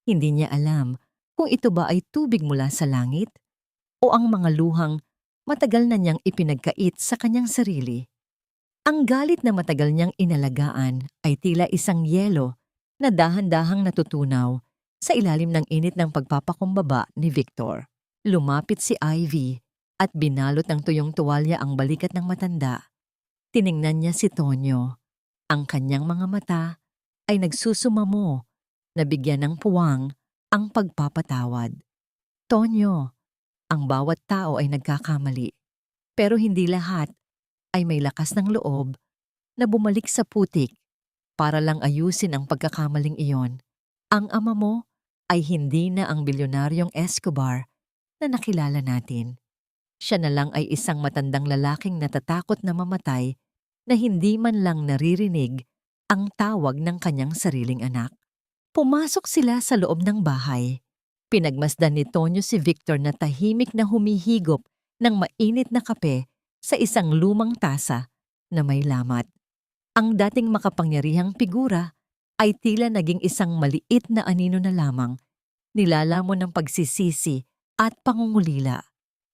Hindi niya alam kung ito ba ay tubig mula sa langit o ang mga luhang matagal na niyang ipinagkait sa kanyang sarili. Ang galit na matagal niyang inalagaan ay tila isang yelo na dahan-dahang natutunaw sa ilalim ng init ng pagpapakumbaba ni Victor. Lumapit si Ivy at binalot ng tuyong tuwalya ang balikat ng matanda. Tiningnan niya si Tonyo. Ang kanyang mga mata ay nagsusumamo na bigyan ng puwang ang pagpapatawad. Tonyo, ang bawat tao ay nagkakamali, pero hindi lahat ay may lakas ng loob na bumalik sa putik para lang ayusin ang pagkakamaling iyon. Ang ama mo ay hindi na ang bilyonaryong Escobar na nakilala natin. Siya na lang ay isang matandang lalaking natatakot na mamatay na hindi man lang naririnig ang tawag ng kanyang sariling anak. Pumasok sila sa loob ng bahay. Pinagmasdan ni Tonyo si Victor na tahimik na humihigop ng mainit na kape sa isang lumang tasa na may lamat. Ang dating makapangyarihang figura ay tila naging isang maliit na anino na lamang, nilalamon ng pagsisisi at pangungulila.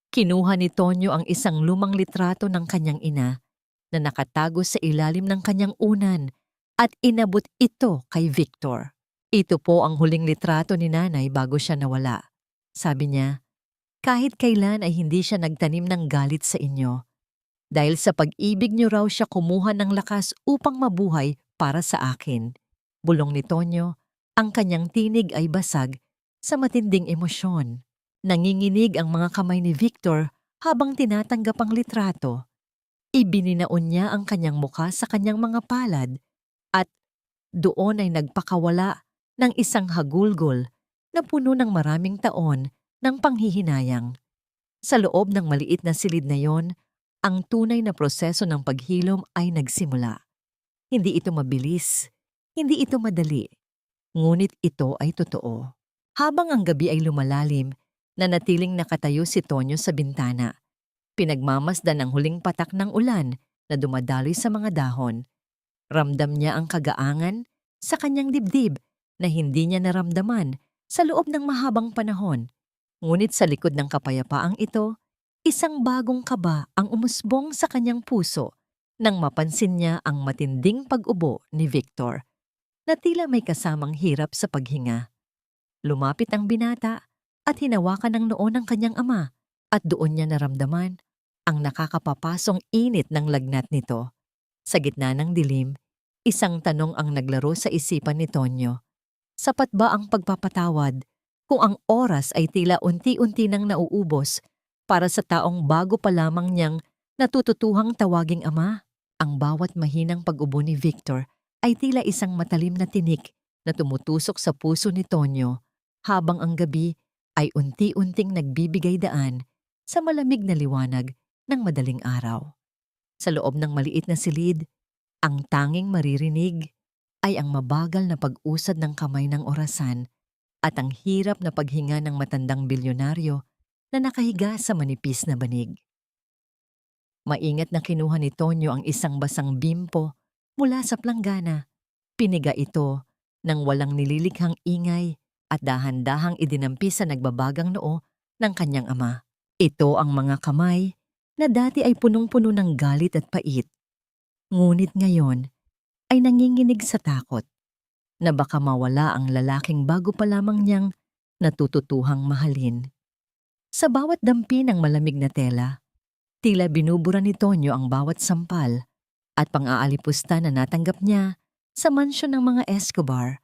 Kinuha ni Tonyo ang isang lumang litrato ng kanyang ina na nakatago sa ilalim ng kanyang unan at inabot ito kay Victor. Ito po ang huling litrato ni nanay bago siya nawala. Sabi niya, kahit kailan ay hindi siya nagtanim ng galit sa inyo. Dahil sa pag-ibig niyo raw siya kumuha ng lakas upang mabuhay para sa akin. Bulong ni Tonyo, ang kanyang tinig ay basag sa matinding emosyon. Nanginginig ang mga kamay ni Victor habang tinatanggap ang litrato. Ibininaon niya ang kanyang mukha sa kanyang mga palad at doon ay nagpakawala ng isang hagulgol na puno ng maraming taon ng panghihinayang. Sa loob ng maliit na silid na yon, ang tunay na proseso ng paghilom ay nagsimula. Hindi ito mabilis, hindi ito madali, ngunit ito ay totoo. Habang ang gabi ay lumalalim, nanatiling nakatayo si Tonyo sa bintana. Pinagmamasdan ang huling patak ng ulan na dumadaloy sa mga dahon. Ramdam niya ang kagaangan sa kanyang dibdib na hindi niya naramdaman sa loob ng mahabang panahon. Ngunit sa likod ng kapayapaang ito, isang bagong kaba ang umusbong sa kanyang puso nang mapansin niya ang matinding pag-ubo ni Victor na tila may kasamang hirap sa paghinga. Lumapit ang binata at hinawakan ng noo ng kanyang ama at doon niya naramdaman ang nakakapapasong init ng lagnat nito. Sa gitna ng dilim, isang tanong ang naglaro sa isipan ni Tonyo. Sapat ba ang pagpapatawad kung ang oras ay tila unti-unti nang nauubos para sa taong bago pa lamang niyang natututuhang tawaging ama? Ang bawat mahinang pag-ubo ni Victor ay tila isang matalim na tinik na tumutusok sa puso ni Tonyo habang ang gabi ay unti-unting nagbibigay daan sa malamig na liwanag ng madaling araw. Sa loob ng maliit na silid, ang tanging maririnig ay ang mabagal na pag-usad ng kamay ng orasan at ang hirap na paghinga ng matandang bilyonaryo na nakahiga sa manipis na banig. Maingat na kinuha ni Tonyo ang isang basang bimpo mula sa planggana. Piniga ito ng walang nililikhang ingay at dahan-dahang idinampi sa nagbabagang noo ng kanyang ama. Ito ang mga kamay na dati ay punong-puno ng galit at pait. Ngunit ngayon ay nanginginig sa takot na baka mawala ang lalaking bago pa lamang niyang natututuhang mahalin. Sa bawat dampi ng malamig na tela, tila binubura ni Tonyo ang bawat sampal at pang-aalipusta na natanggap niya sa mansyon ng mga Escobar.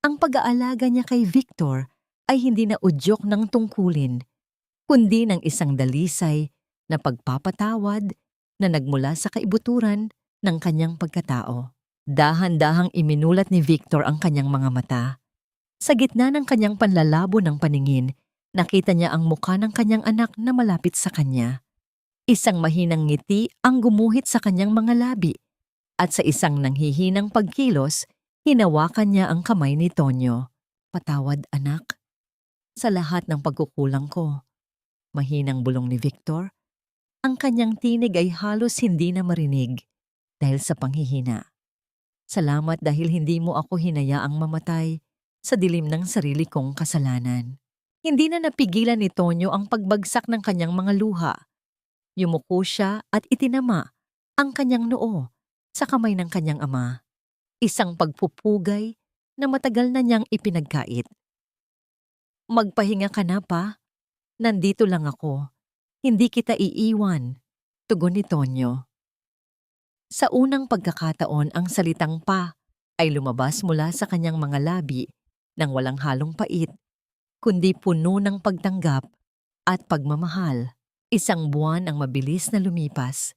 Ang pag-aalaga niya kay Victor ay hindi na udyok ng tungkulin, kundi ng isang dalisay na pagpapatawad na nagmula sa kaibuturan ng kanyang pagkatao. Dahan-dahang iminulat ni Victor ang kanyang mga mata. Sa gitna ng kanyang panlalabo ng paningin, nakita niya ang mukha ng kanyang anak na malapit sa kanya. Isang mahinang ngiti ang gumuhit sa kanyang mga labi at sa isang nanghihinang pagkilos, hinawakan niya ang kamay ni Tonyo. "Patawad, anak, sa lahat ng pagkukulang ko." Mahinang bulong ni Victor. Ang kanyang tinig ay halos hindi na marinig dahil sa panghihina. "Salamat dahil hindi mo ako hinayaang mamatay sa dilim ng sarili kong kasalanan." Hindi na napigilan ni Tonyo ang pagbagsak ng kanyang mga luha. Yumuko siya at itinama ang kanyang noo sa kamay ng kanyang ama. Isang pagpupugay na matagal na niyang ipinagkait. "Magpahinga ka na, pa. Nandito lang ako. Hindi kita iiwan," tugon ni Tonyo. Sa unang pagkakataon, ang salitang pa ay lumabas mula sa kanyang mga labi nang walang halong pait, kundi puno ng pagtanggap at pagmamahal. Isang buwan ang mabilis na lumipas.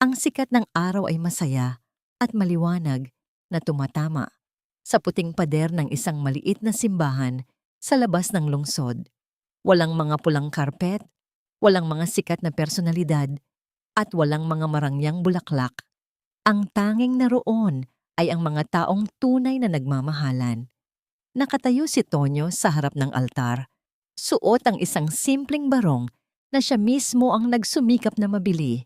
Ang sikat ng araw ay masaya at maliwanag na tumatama sa puting pader ng isang maliit na simbahan sa labas ng lungsod. Walang mga pulang karpet, walang mga sikat na personalidad, at walang mga marangyang bulaklak. Ang tanging naroon ay ang mga taong tunay na nagmamahalan. Nakatayo si Tonyo sa harap ng altar. Suot ang isang simpleng barong na siya mismo ang nagsumikap na mabili.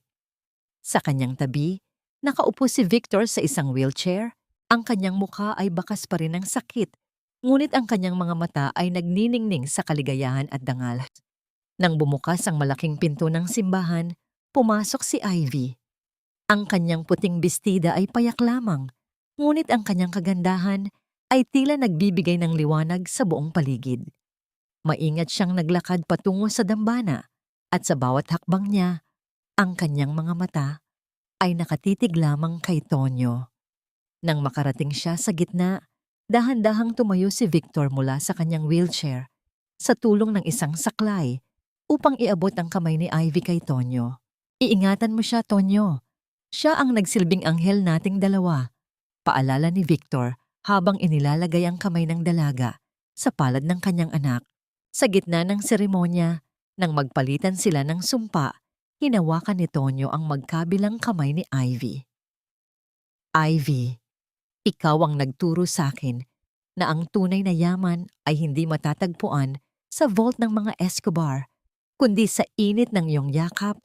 Sa kanyang tabi, nakaupo si Victor sa isang wheelchair. Ang kanyang mukha ay bakas pa rin ng sakit, ngunit ang kanyang mga mata ay nagniningning sa kaligayahan at dangal. Nang bumukas ang malaking pinto ng simbahan, pumasok si Ivy. Ang kanyang puting bestida ay payak lamang, ngunit ang kanyang kagandahan ay tila nagbibigay ng liwanag sa buong paligid. Maingat siyang naglakad patungo sa dambana at sa bawat hakbang niya, ang kanyang mga mata ay nakatitig lamang kay Tonyo. Nang makarating siya sa gitna, dahan-dahang tumayo si Victor mula sa kanyang wheelchair sa tulong ng isang saklay upang iabot ang kamay ni Ivy kay Tonyo. "Iingatan mo siya, Tonyo. Siya ang nagsilbing anghel nating dalawa," paalala ni Victor habang inilalagay ang kamay ng dalaga sa palad ng kanyang anak. Sa gitna ng seremonya, nang magpalitan sila ng sumpa, hinawakan ni Tonyo ang magkabilang kamay ni Ivy. "Ivy, ikaw ang nagturo sa akin na ang tunay na yaman ay hindi matatagpuan sa vault ng mga Escobar, kundi sa init ng iyong yakap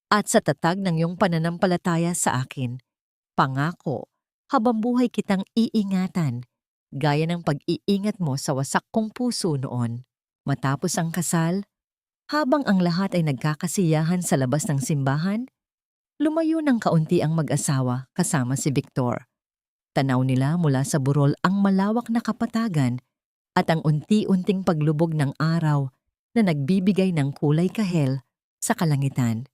at sa tatag ng iyong pananampalataya sa akin. Pangako, habang buhay kitang iingatan, gaya ng pag-iingat mo sa wasak kong puso noon." Matapos ang kasal, habang ang lahat ay nagkakasiyahan sa labas ng simbahan, lumayo ng kaunti ang mag-asawa kasama si Victor. Tanaw nila mula sa burol ang malawak na kapatagan at ang unti-unting paglubog ng araw na nagbibigay ng kulay kahel sa kalangitan.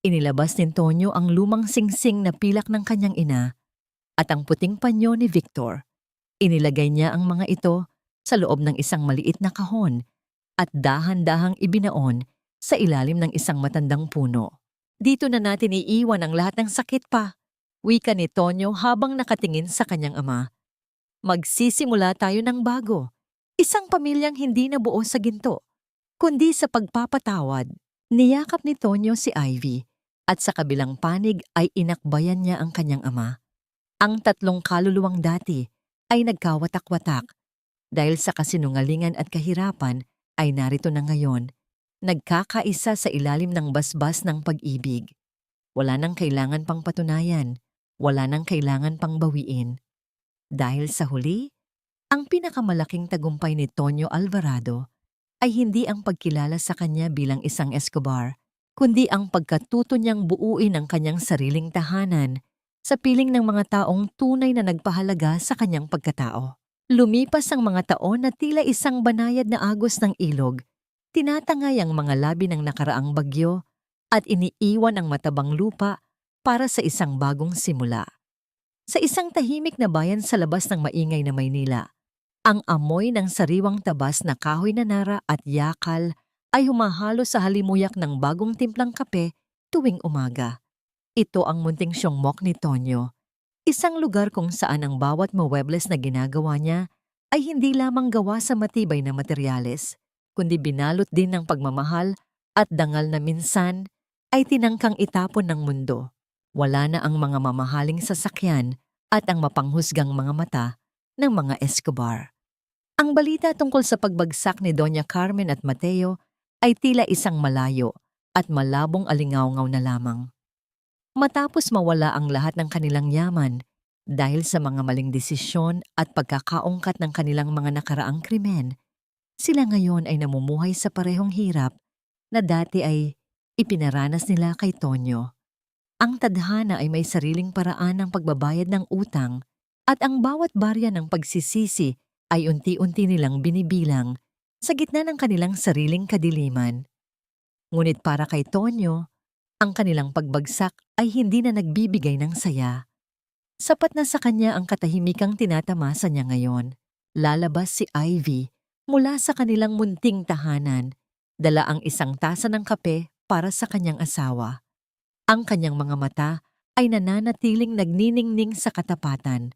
Inilabas ni Tonyo ang lumang singsing na pilak ng kanyang ina at ang puting panyo ni Victor. Inilagay niya ang mga ito sa loob ng isang maliit na kahon at dahan-dahang ibinaon sa ilalim ng isang matandang puno. Dito na natin iiwan ang lahat ng sakit pa, wika ni Tonyo habang nakatingin sa kanyang ama. Magsisimula tayo ng bago. Isang pamilyang hindi nabuo sa ginto, kundi sa pagpapatawad. Niyakap ni Tonyo si Ivy at sa kabilang panig ay inakbayan niya ang kanyang ama. Ang tatlong kaluluwang dati ay nagkawatak-watak dahil sa kasinungalingan at kahirapan ay narito na ngayon, nagkakaisa sa ilalim ng basbas ng pag-ibig. Wala nang kailangan pang patunayan, wala nang kailangan pang bawiin. Dahil sa huli, ang pinakamalaking tagumpay ni Tonyo Alvarado ay hindi ang pagkilala sa kanya bilang isang Escobar, kundi ang pagkatuto niyang buuin ang kanyang sariling tahanan sa piling ng mga taong tunay na nagpahalaga sa kanyang pagkatao. Lumipas ang mga taon na tila isang banayad na agos ng ilog, tinatangay ang mga labi ng nakaraang bagyo at iniiwan ang matabang lupa para sa isang bagong simula. Sa isang tahimik na bayan sa labas ng maingay na Maynila, ang amoy ng sariwang tabas na kahoy na nara at yakal ay humahalo sa halimuyak ng bagong timplang kape tuwing umaga. Ito ang munting siyongmok ni Tonyo, isang lugar kung saan ang bawat muebles na ginagawa niya ay hindi lamang gawa sa matibay na materyales, kundi binalot din ng pagmamahal at dangal na minsan ay tinangkang itapon ng mundo. Wala na ang mga mamahaling sasakyan at ang mapanghusgang mga mata ng mga Escobar. Ang balita tungkol sa pagbagsak ni Doña Carmen at Mateo ay tila isang malayo at malabong alingawngaw na lamang. Matapos mawala ang lahat ng kanilang yaman dahil sa mga maling desisyon at pagkakaungkat ng kanilang mga nakaraang krimen, sila ngayon ay namumuhay sa parehong hirap na dati ay ipinaranas nila kay Tonyo. Ang tadhana ay may sariling paraan ng pagbabayad ng utang at ang bawat barya ng pagsisisi ay unti-unti nilang binibilang sa gitna ng kanilang sariling kadiliman. Ngunit para kay Tonyo, ang kanilang pagbagsak ay hindi na nagbibigay ng saya. Sapat na sa kanya ang katahimikang tinatamasa niya ngayon. Lalabas si Ivy mula sa kanilang munting tahanan, dala ang isang tasa ng kape para sa kanyang asawa. Ang kanyang mga mata ay nananatiling nagniningning sa katapatan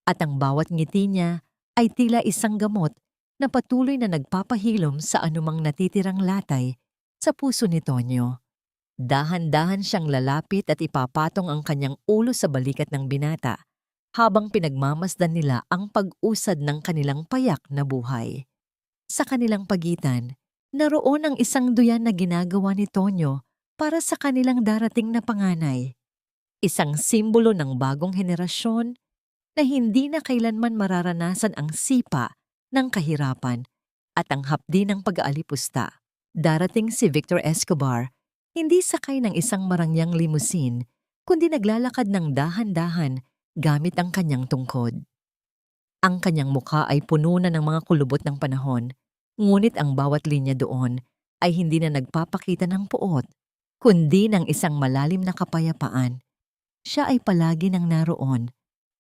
at ang bawat ngiti niya ay tila isang gamot na patuloy na nagpapahilom sa anumang natitirang latay sa puso ni Tonyo. Dahan-dahan siyang lalapit at ipapatong ang kanyang ulo sa balikat ng binata habang pinagmamasdan nila ang pag-usad ng kanilang payak na buhay. Sa kanilang pagitan, naroon ang isang duyan na ginagawa ni Tonyo para sa kanilang darating na panganay. Isang simbolo ng bagong henerasyon na hindi na kailanman mararanasan ang sipa ng kahirapan at ang hapdi ng pag-aalipusta. Darating si Victor Escobar, hindi sakay ng isang marangyang limusin, kundi naglalakad ng dahan-dahan gamit ang kanyang tungkod. Ang kanyang mukha ay puno na ng mga kulubot ng panahon, ngunit ang bawat linya doon ay hindi na nagpapakita ng puot, kundi ng isang malalim na kapayapaan. Siya ay palagi nang naroon,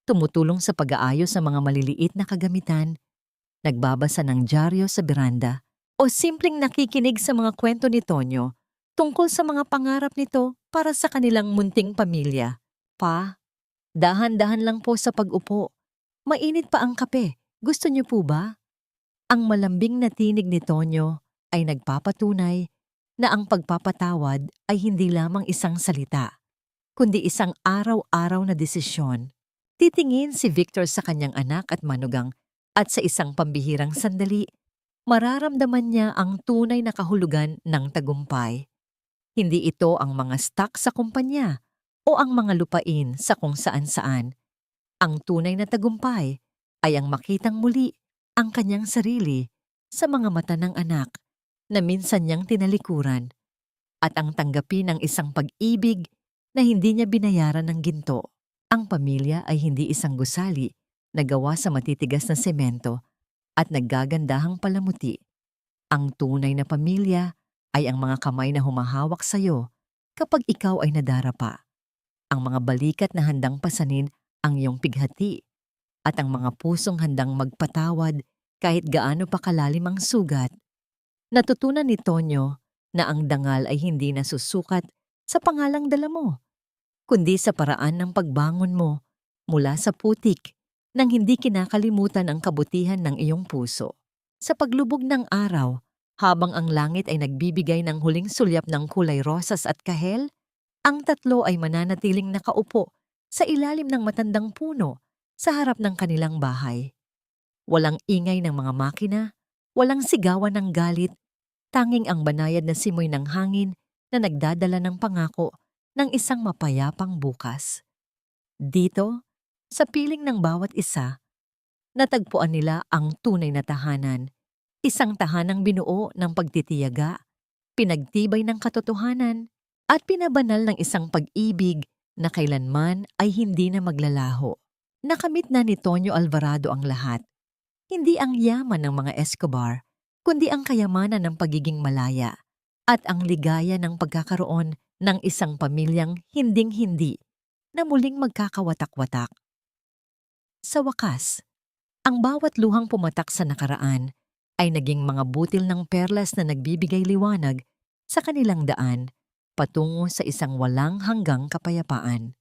tumutulong sa pag-aayos sa mga maliliit na kagamitan, nagbabasa ng dyaryo sa beranda, o simpleng nakikinig sa mga kwento ni Tonyo tungkol sa mga pangarap nito para sa kanilang munting pamilya. Pa, dahan-dahan lang po sa pag-upo. Mainit pa ang kape. Gusto niyo po ba? Ang malambing na tinig ni Tonyo ay nagpapatunay na ang pagpapatawad ay hindi lamang isang salita, kundi isang araw-araw na desisyon. Titingin si Victor sa kanyang anak at manugang at sa isang pambihirang sandali, mararamdaman niya ang tunay na kahulugan ng tagumpay. Hindi ito ang mga stock sa kumpanya o ang mga lupain sa kung saan-saan. Ang tunay na tagumpay ay ang makitang muli ang kanyang sarili sa mga mata ng anak na minsan niyang tinalikuran at ang tanggapin ng isang pag-ibig na hindi niya binayaran ng ginto. Ang pamilya ay hindi isang gusali na gawa sa matitigas na semento at naggagandahang palamuti. Ang tunay na pamilya ay ang mga kamay na humahawak sa'yo kapag ikaw ay nadarapa, ang mga balikat na handang pasanin ang iyong pighati, at ang mga pusong handang magpatawad kahit gaano pa kalalim ang sugat. Natutunan ni Tonyo na ang dangal ay hindi nasusukat sa pangalang dala mo, kundi sa paraan ng pagbangon mo mula sa putik nang hindi kinakalimutan ang kabutihan ng iyong puso. Sa paglubog ng araw, habang ang langit ay nagbibigay ng huling sulyap ng kulay rosas at kahel, ang tatlo ay mananatiling nakaupo sa ilalim ng matandang puno sa harap ng kanilang bahay. Walang ingay ng mga makina, walang sigawan ng galit, tanging ang banayad na simoy ng hangin na nagdadala ng pangako ng isang mapayapang bukas. Dito, sa piling ng bawat isa, natagpuan nila ang tunay na tahanan, isang tahanang binuo ng pagtitiyaga, pinagtibay ng katotohanan, at pinabanal ng isang pag-ibig na kailanman ay hindi na maglalaho. Nakamit na ni Tonyo Alvarado ang lahat, hindi ang yaman ng mga Escobar, kundi ang kayamanan ng pagiging malaya at ang ligaya ng pagkakaroon ng isang pamilyang hinding-hindi na muling magkakawatak-watak. Sa wakas, ang bawat luhang pumatak sa nakaraan ay naging mga butil ng perlas na nagbibigay liwanag sa kanilang daan patungo sa isang walang hanggang kapayapaan.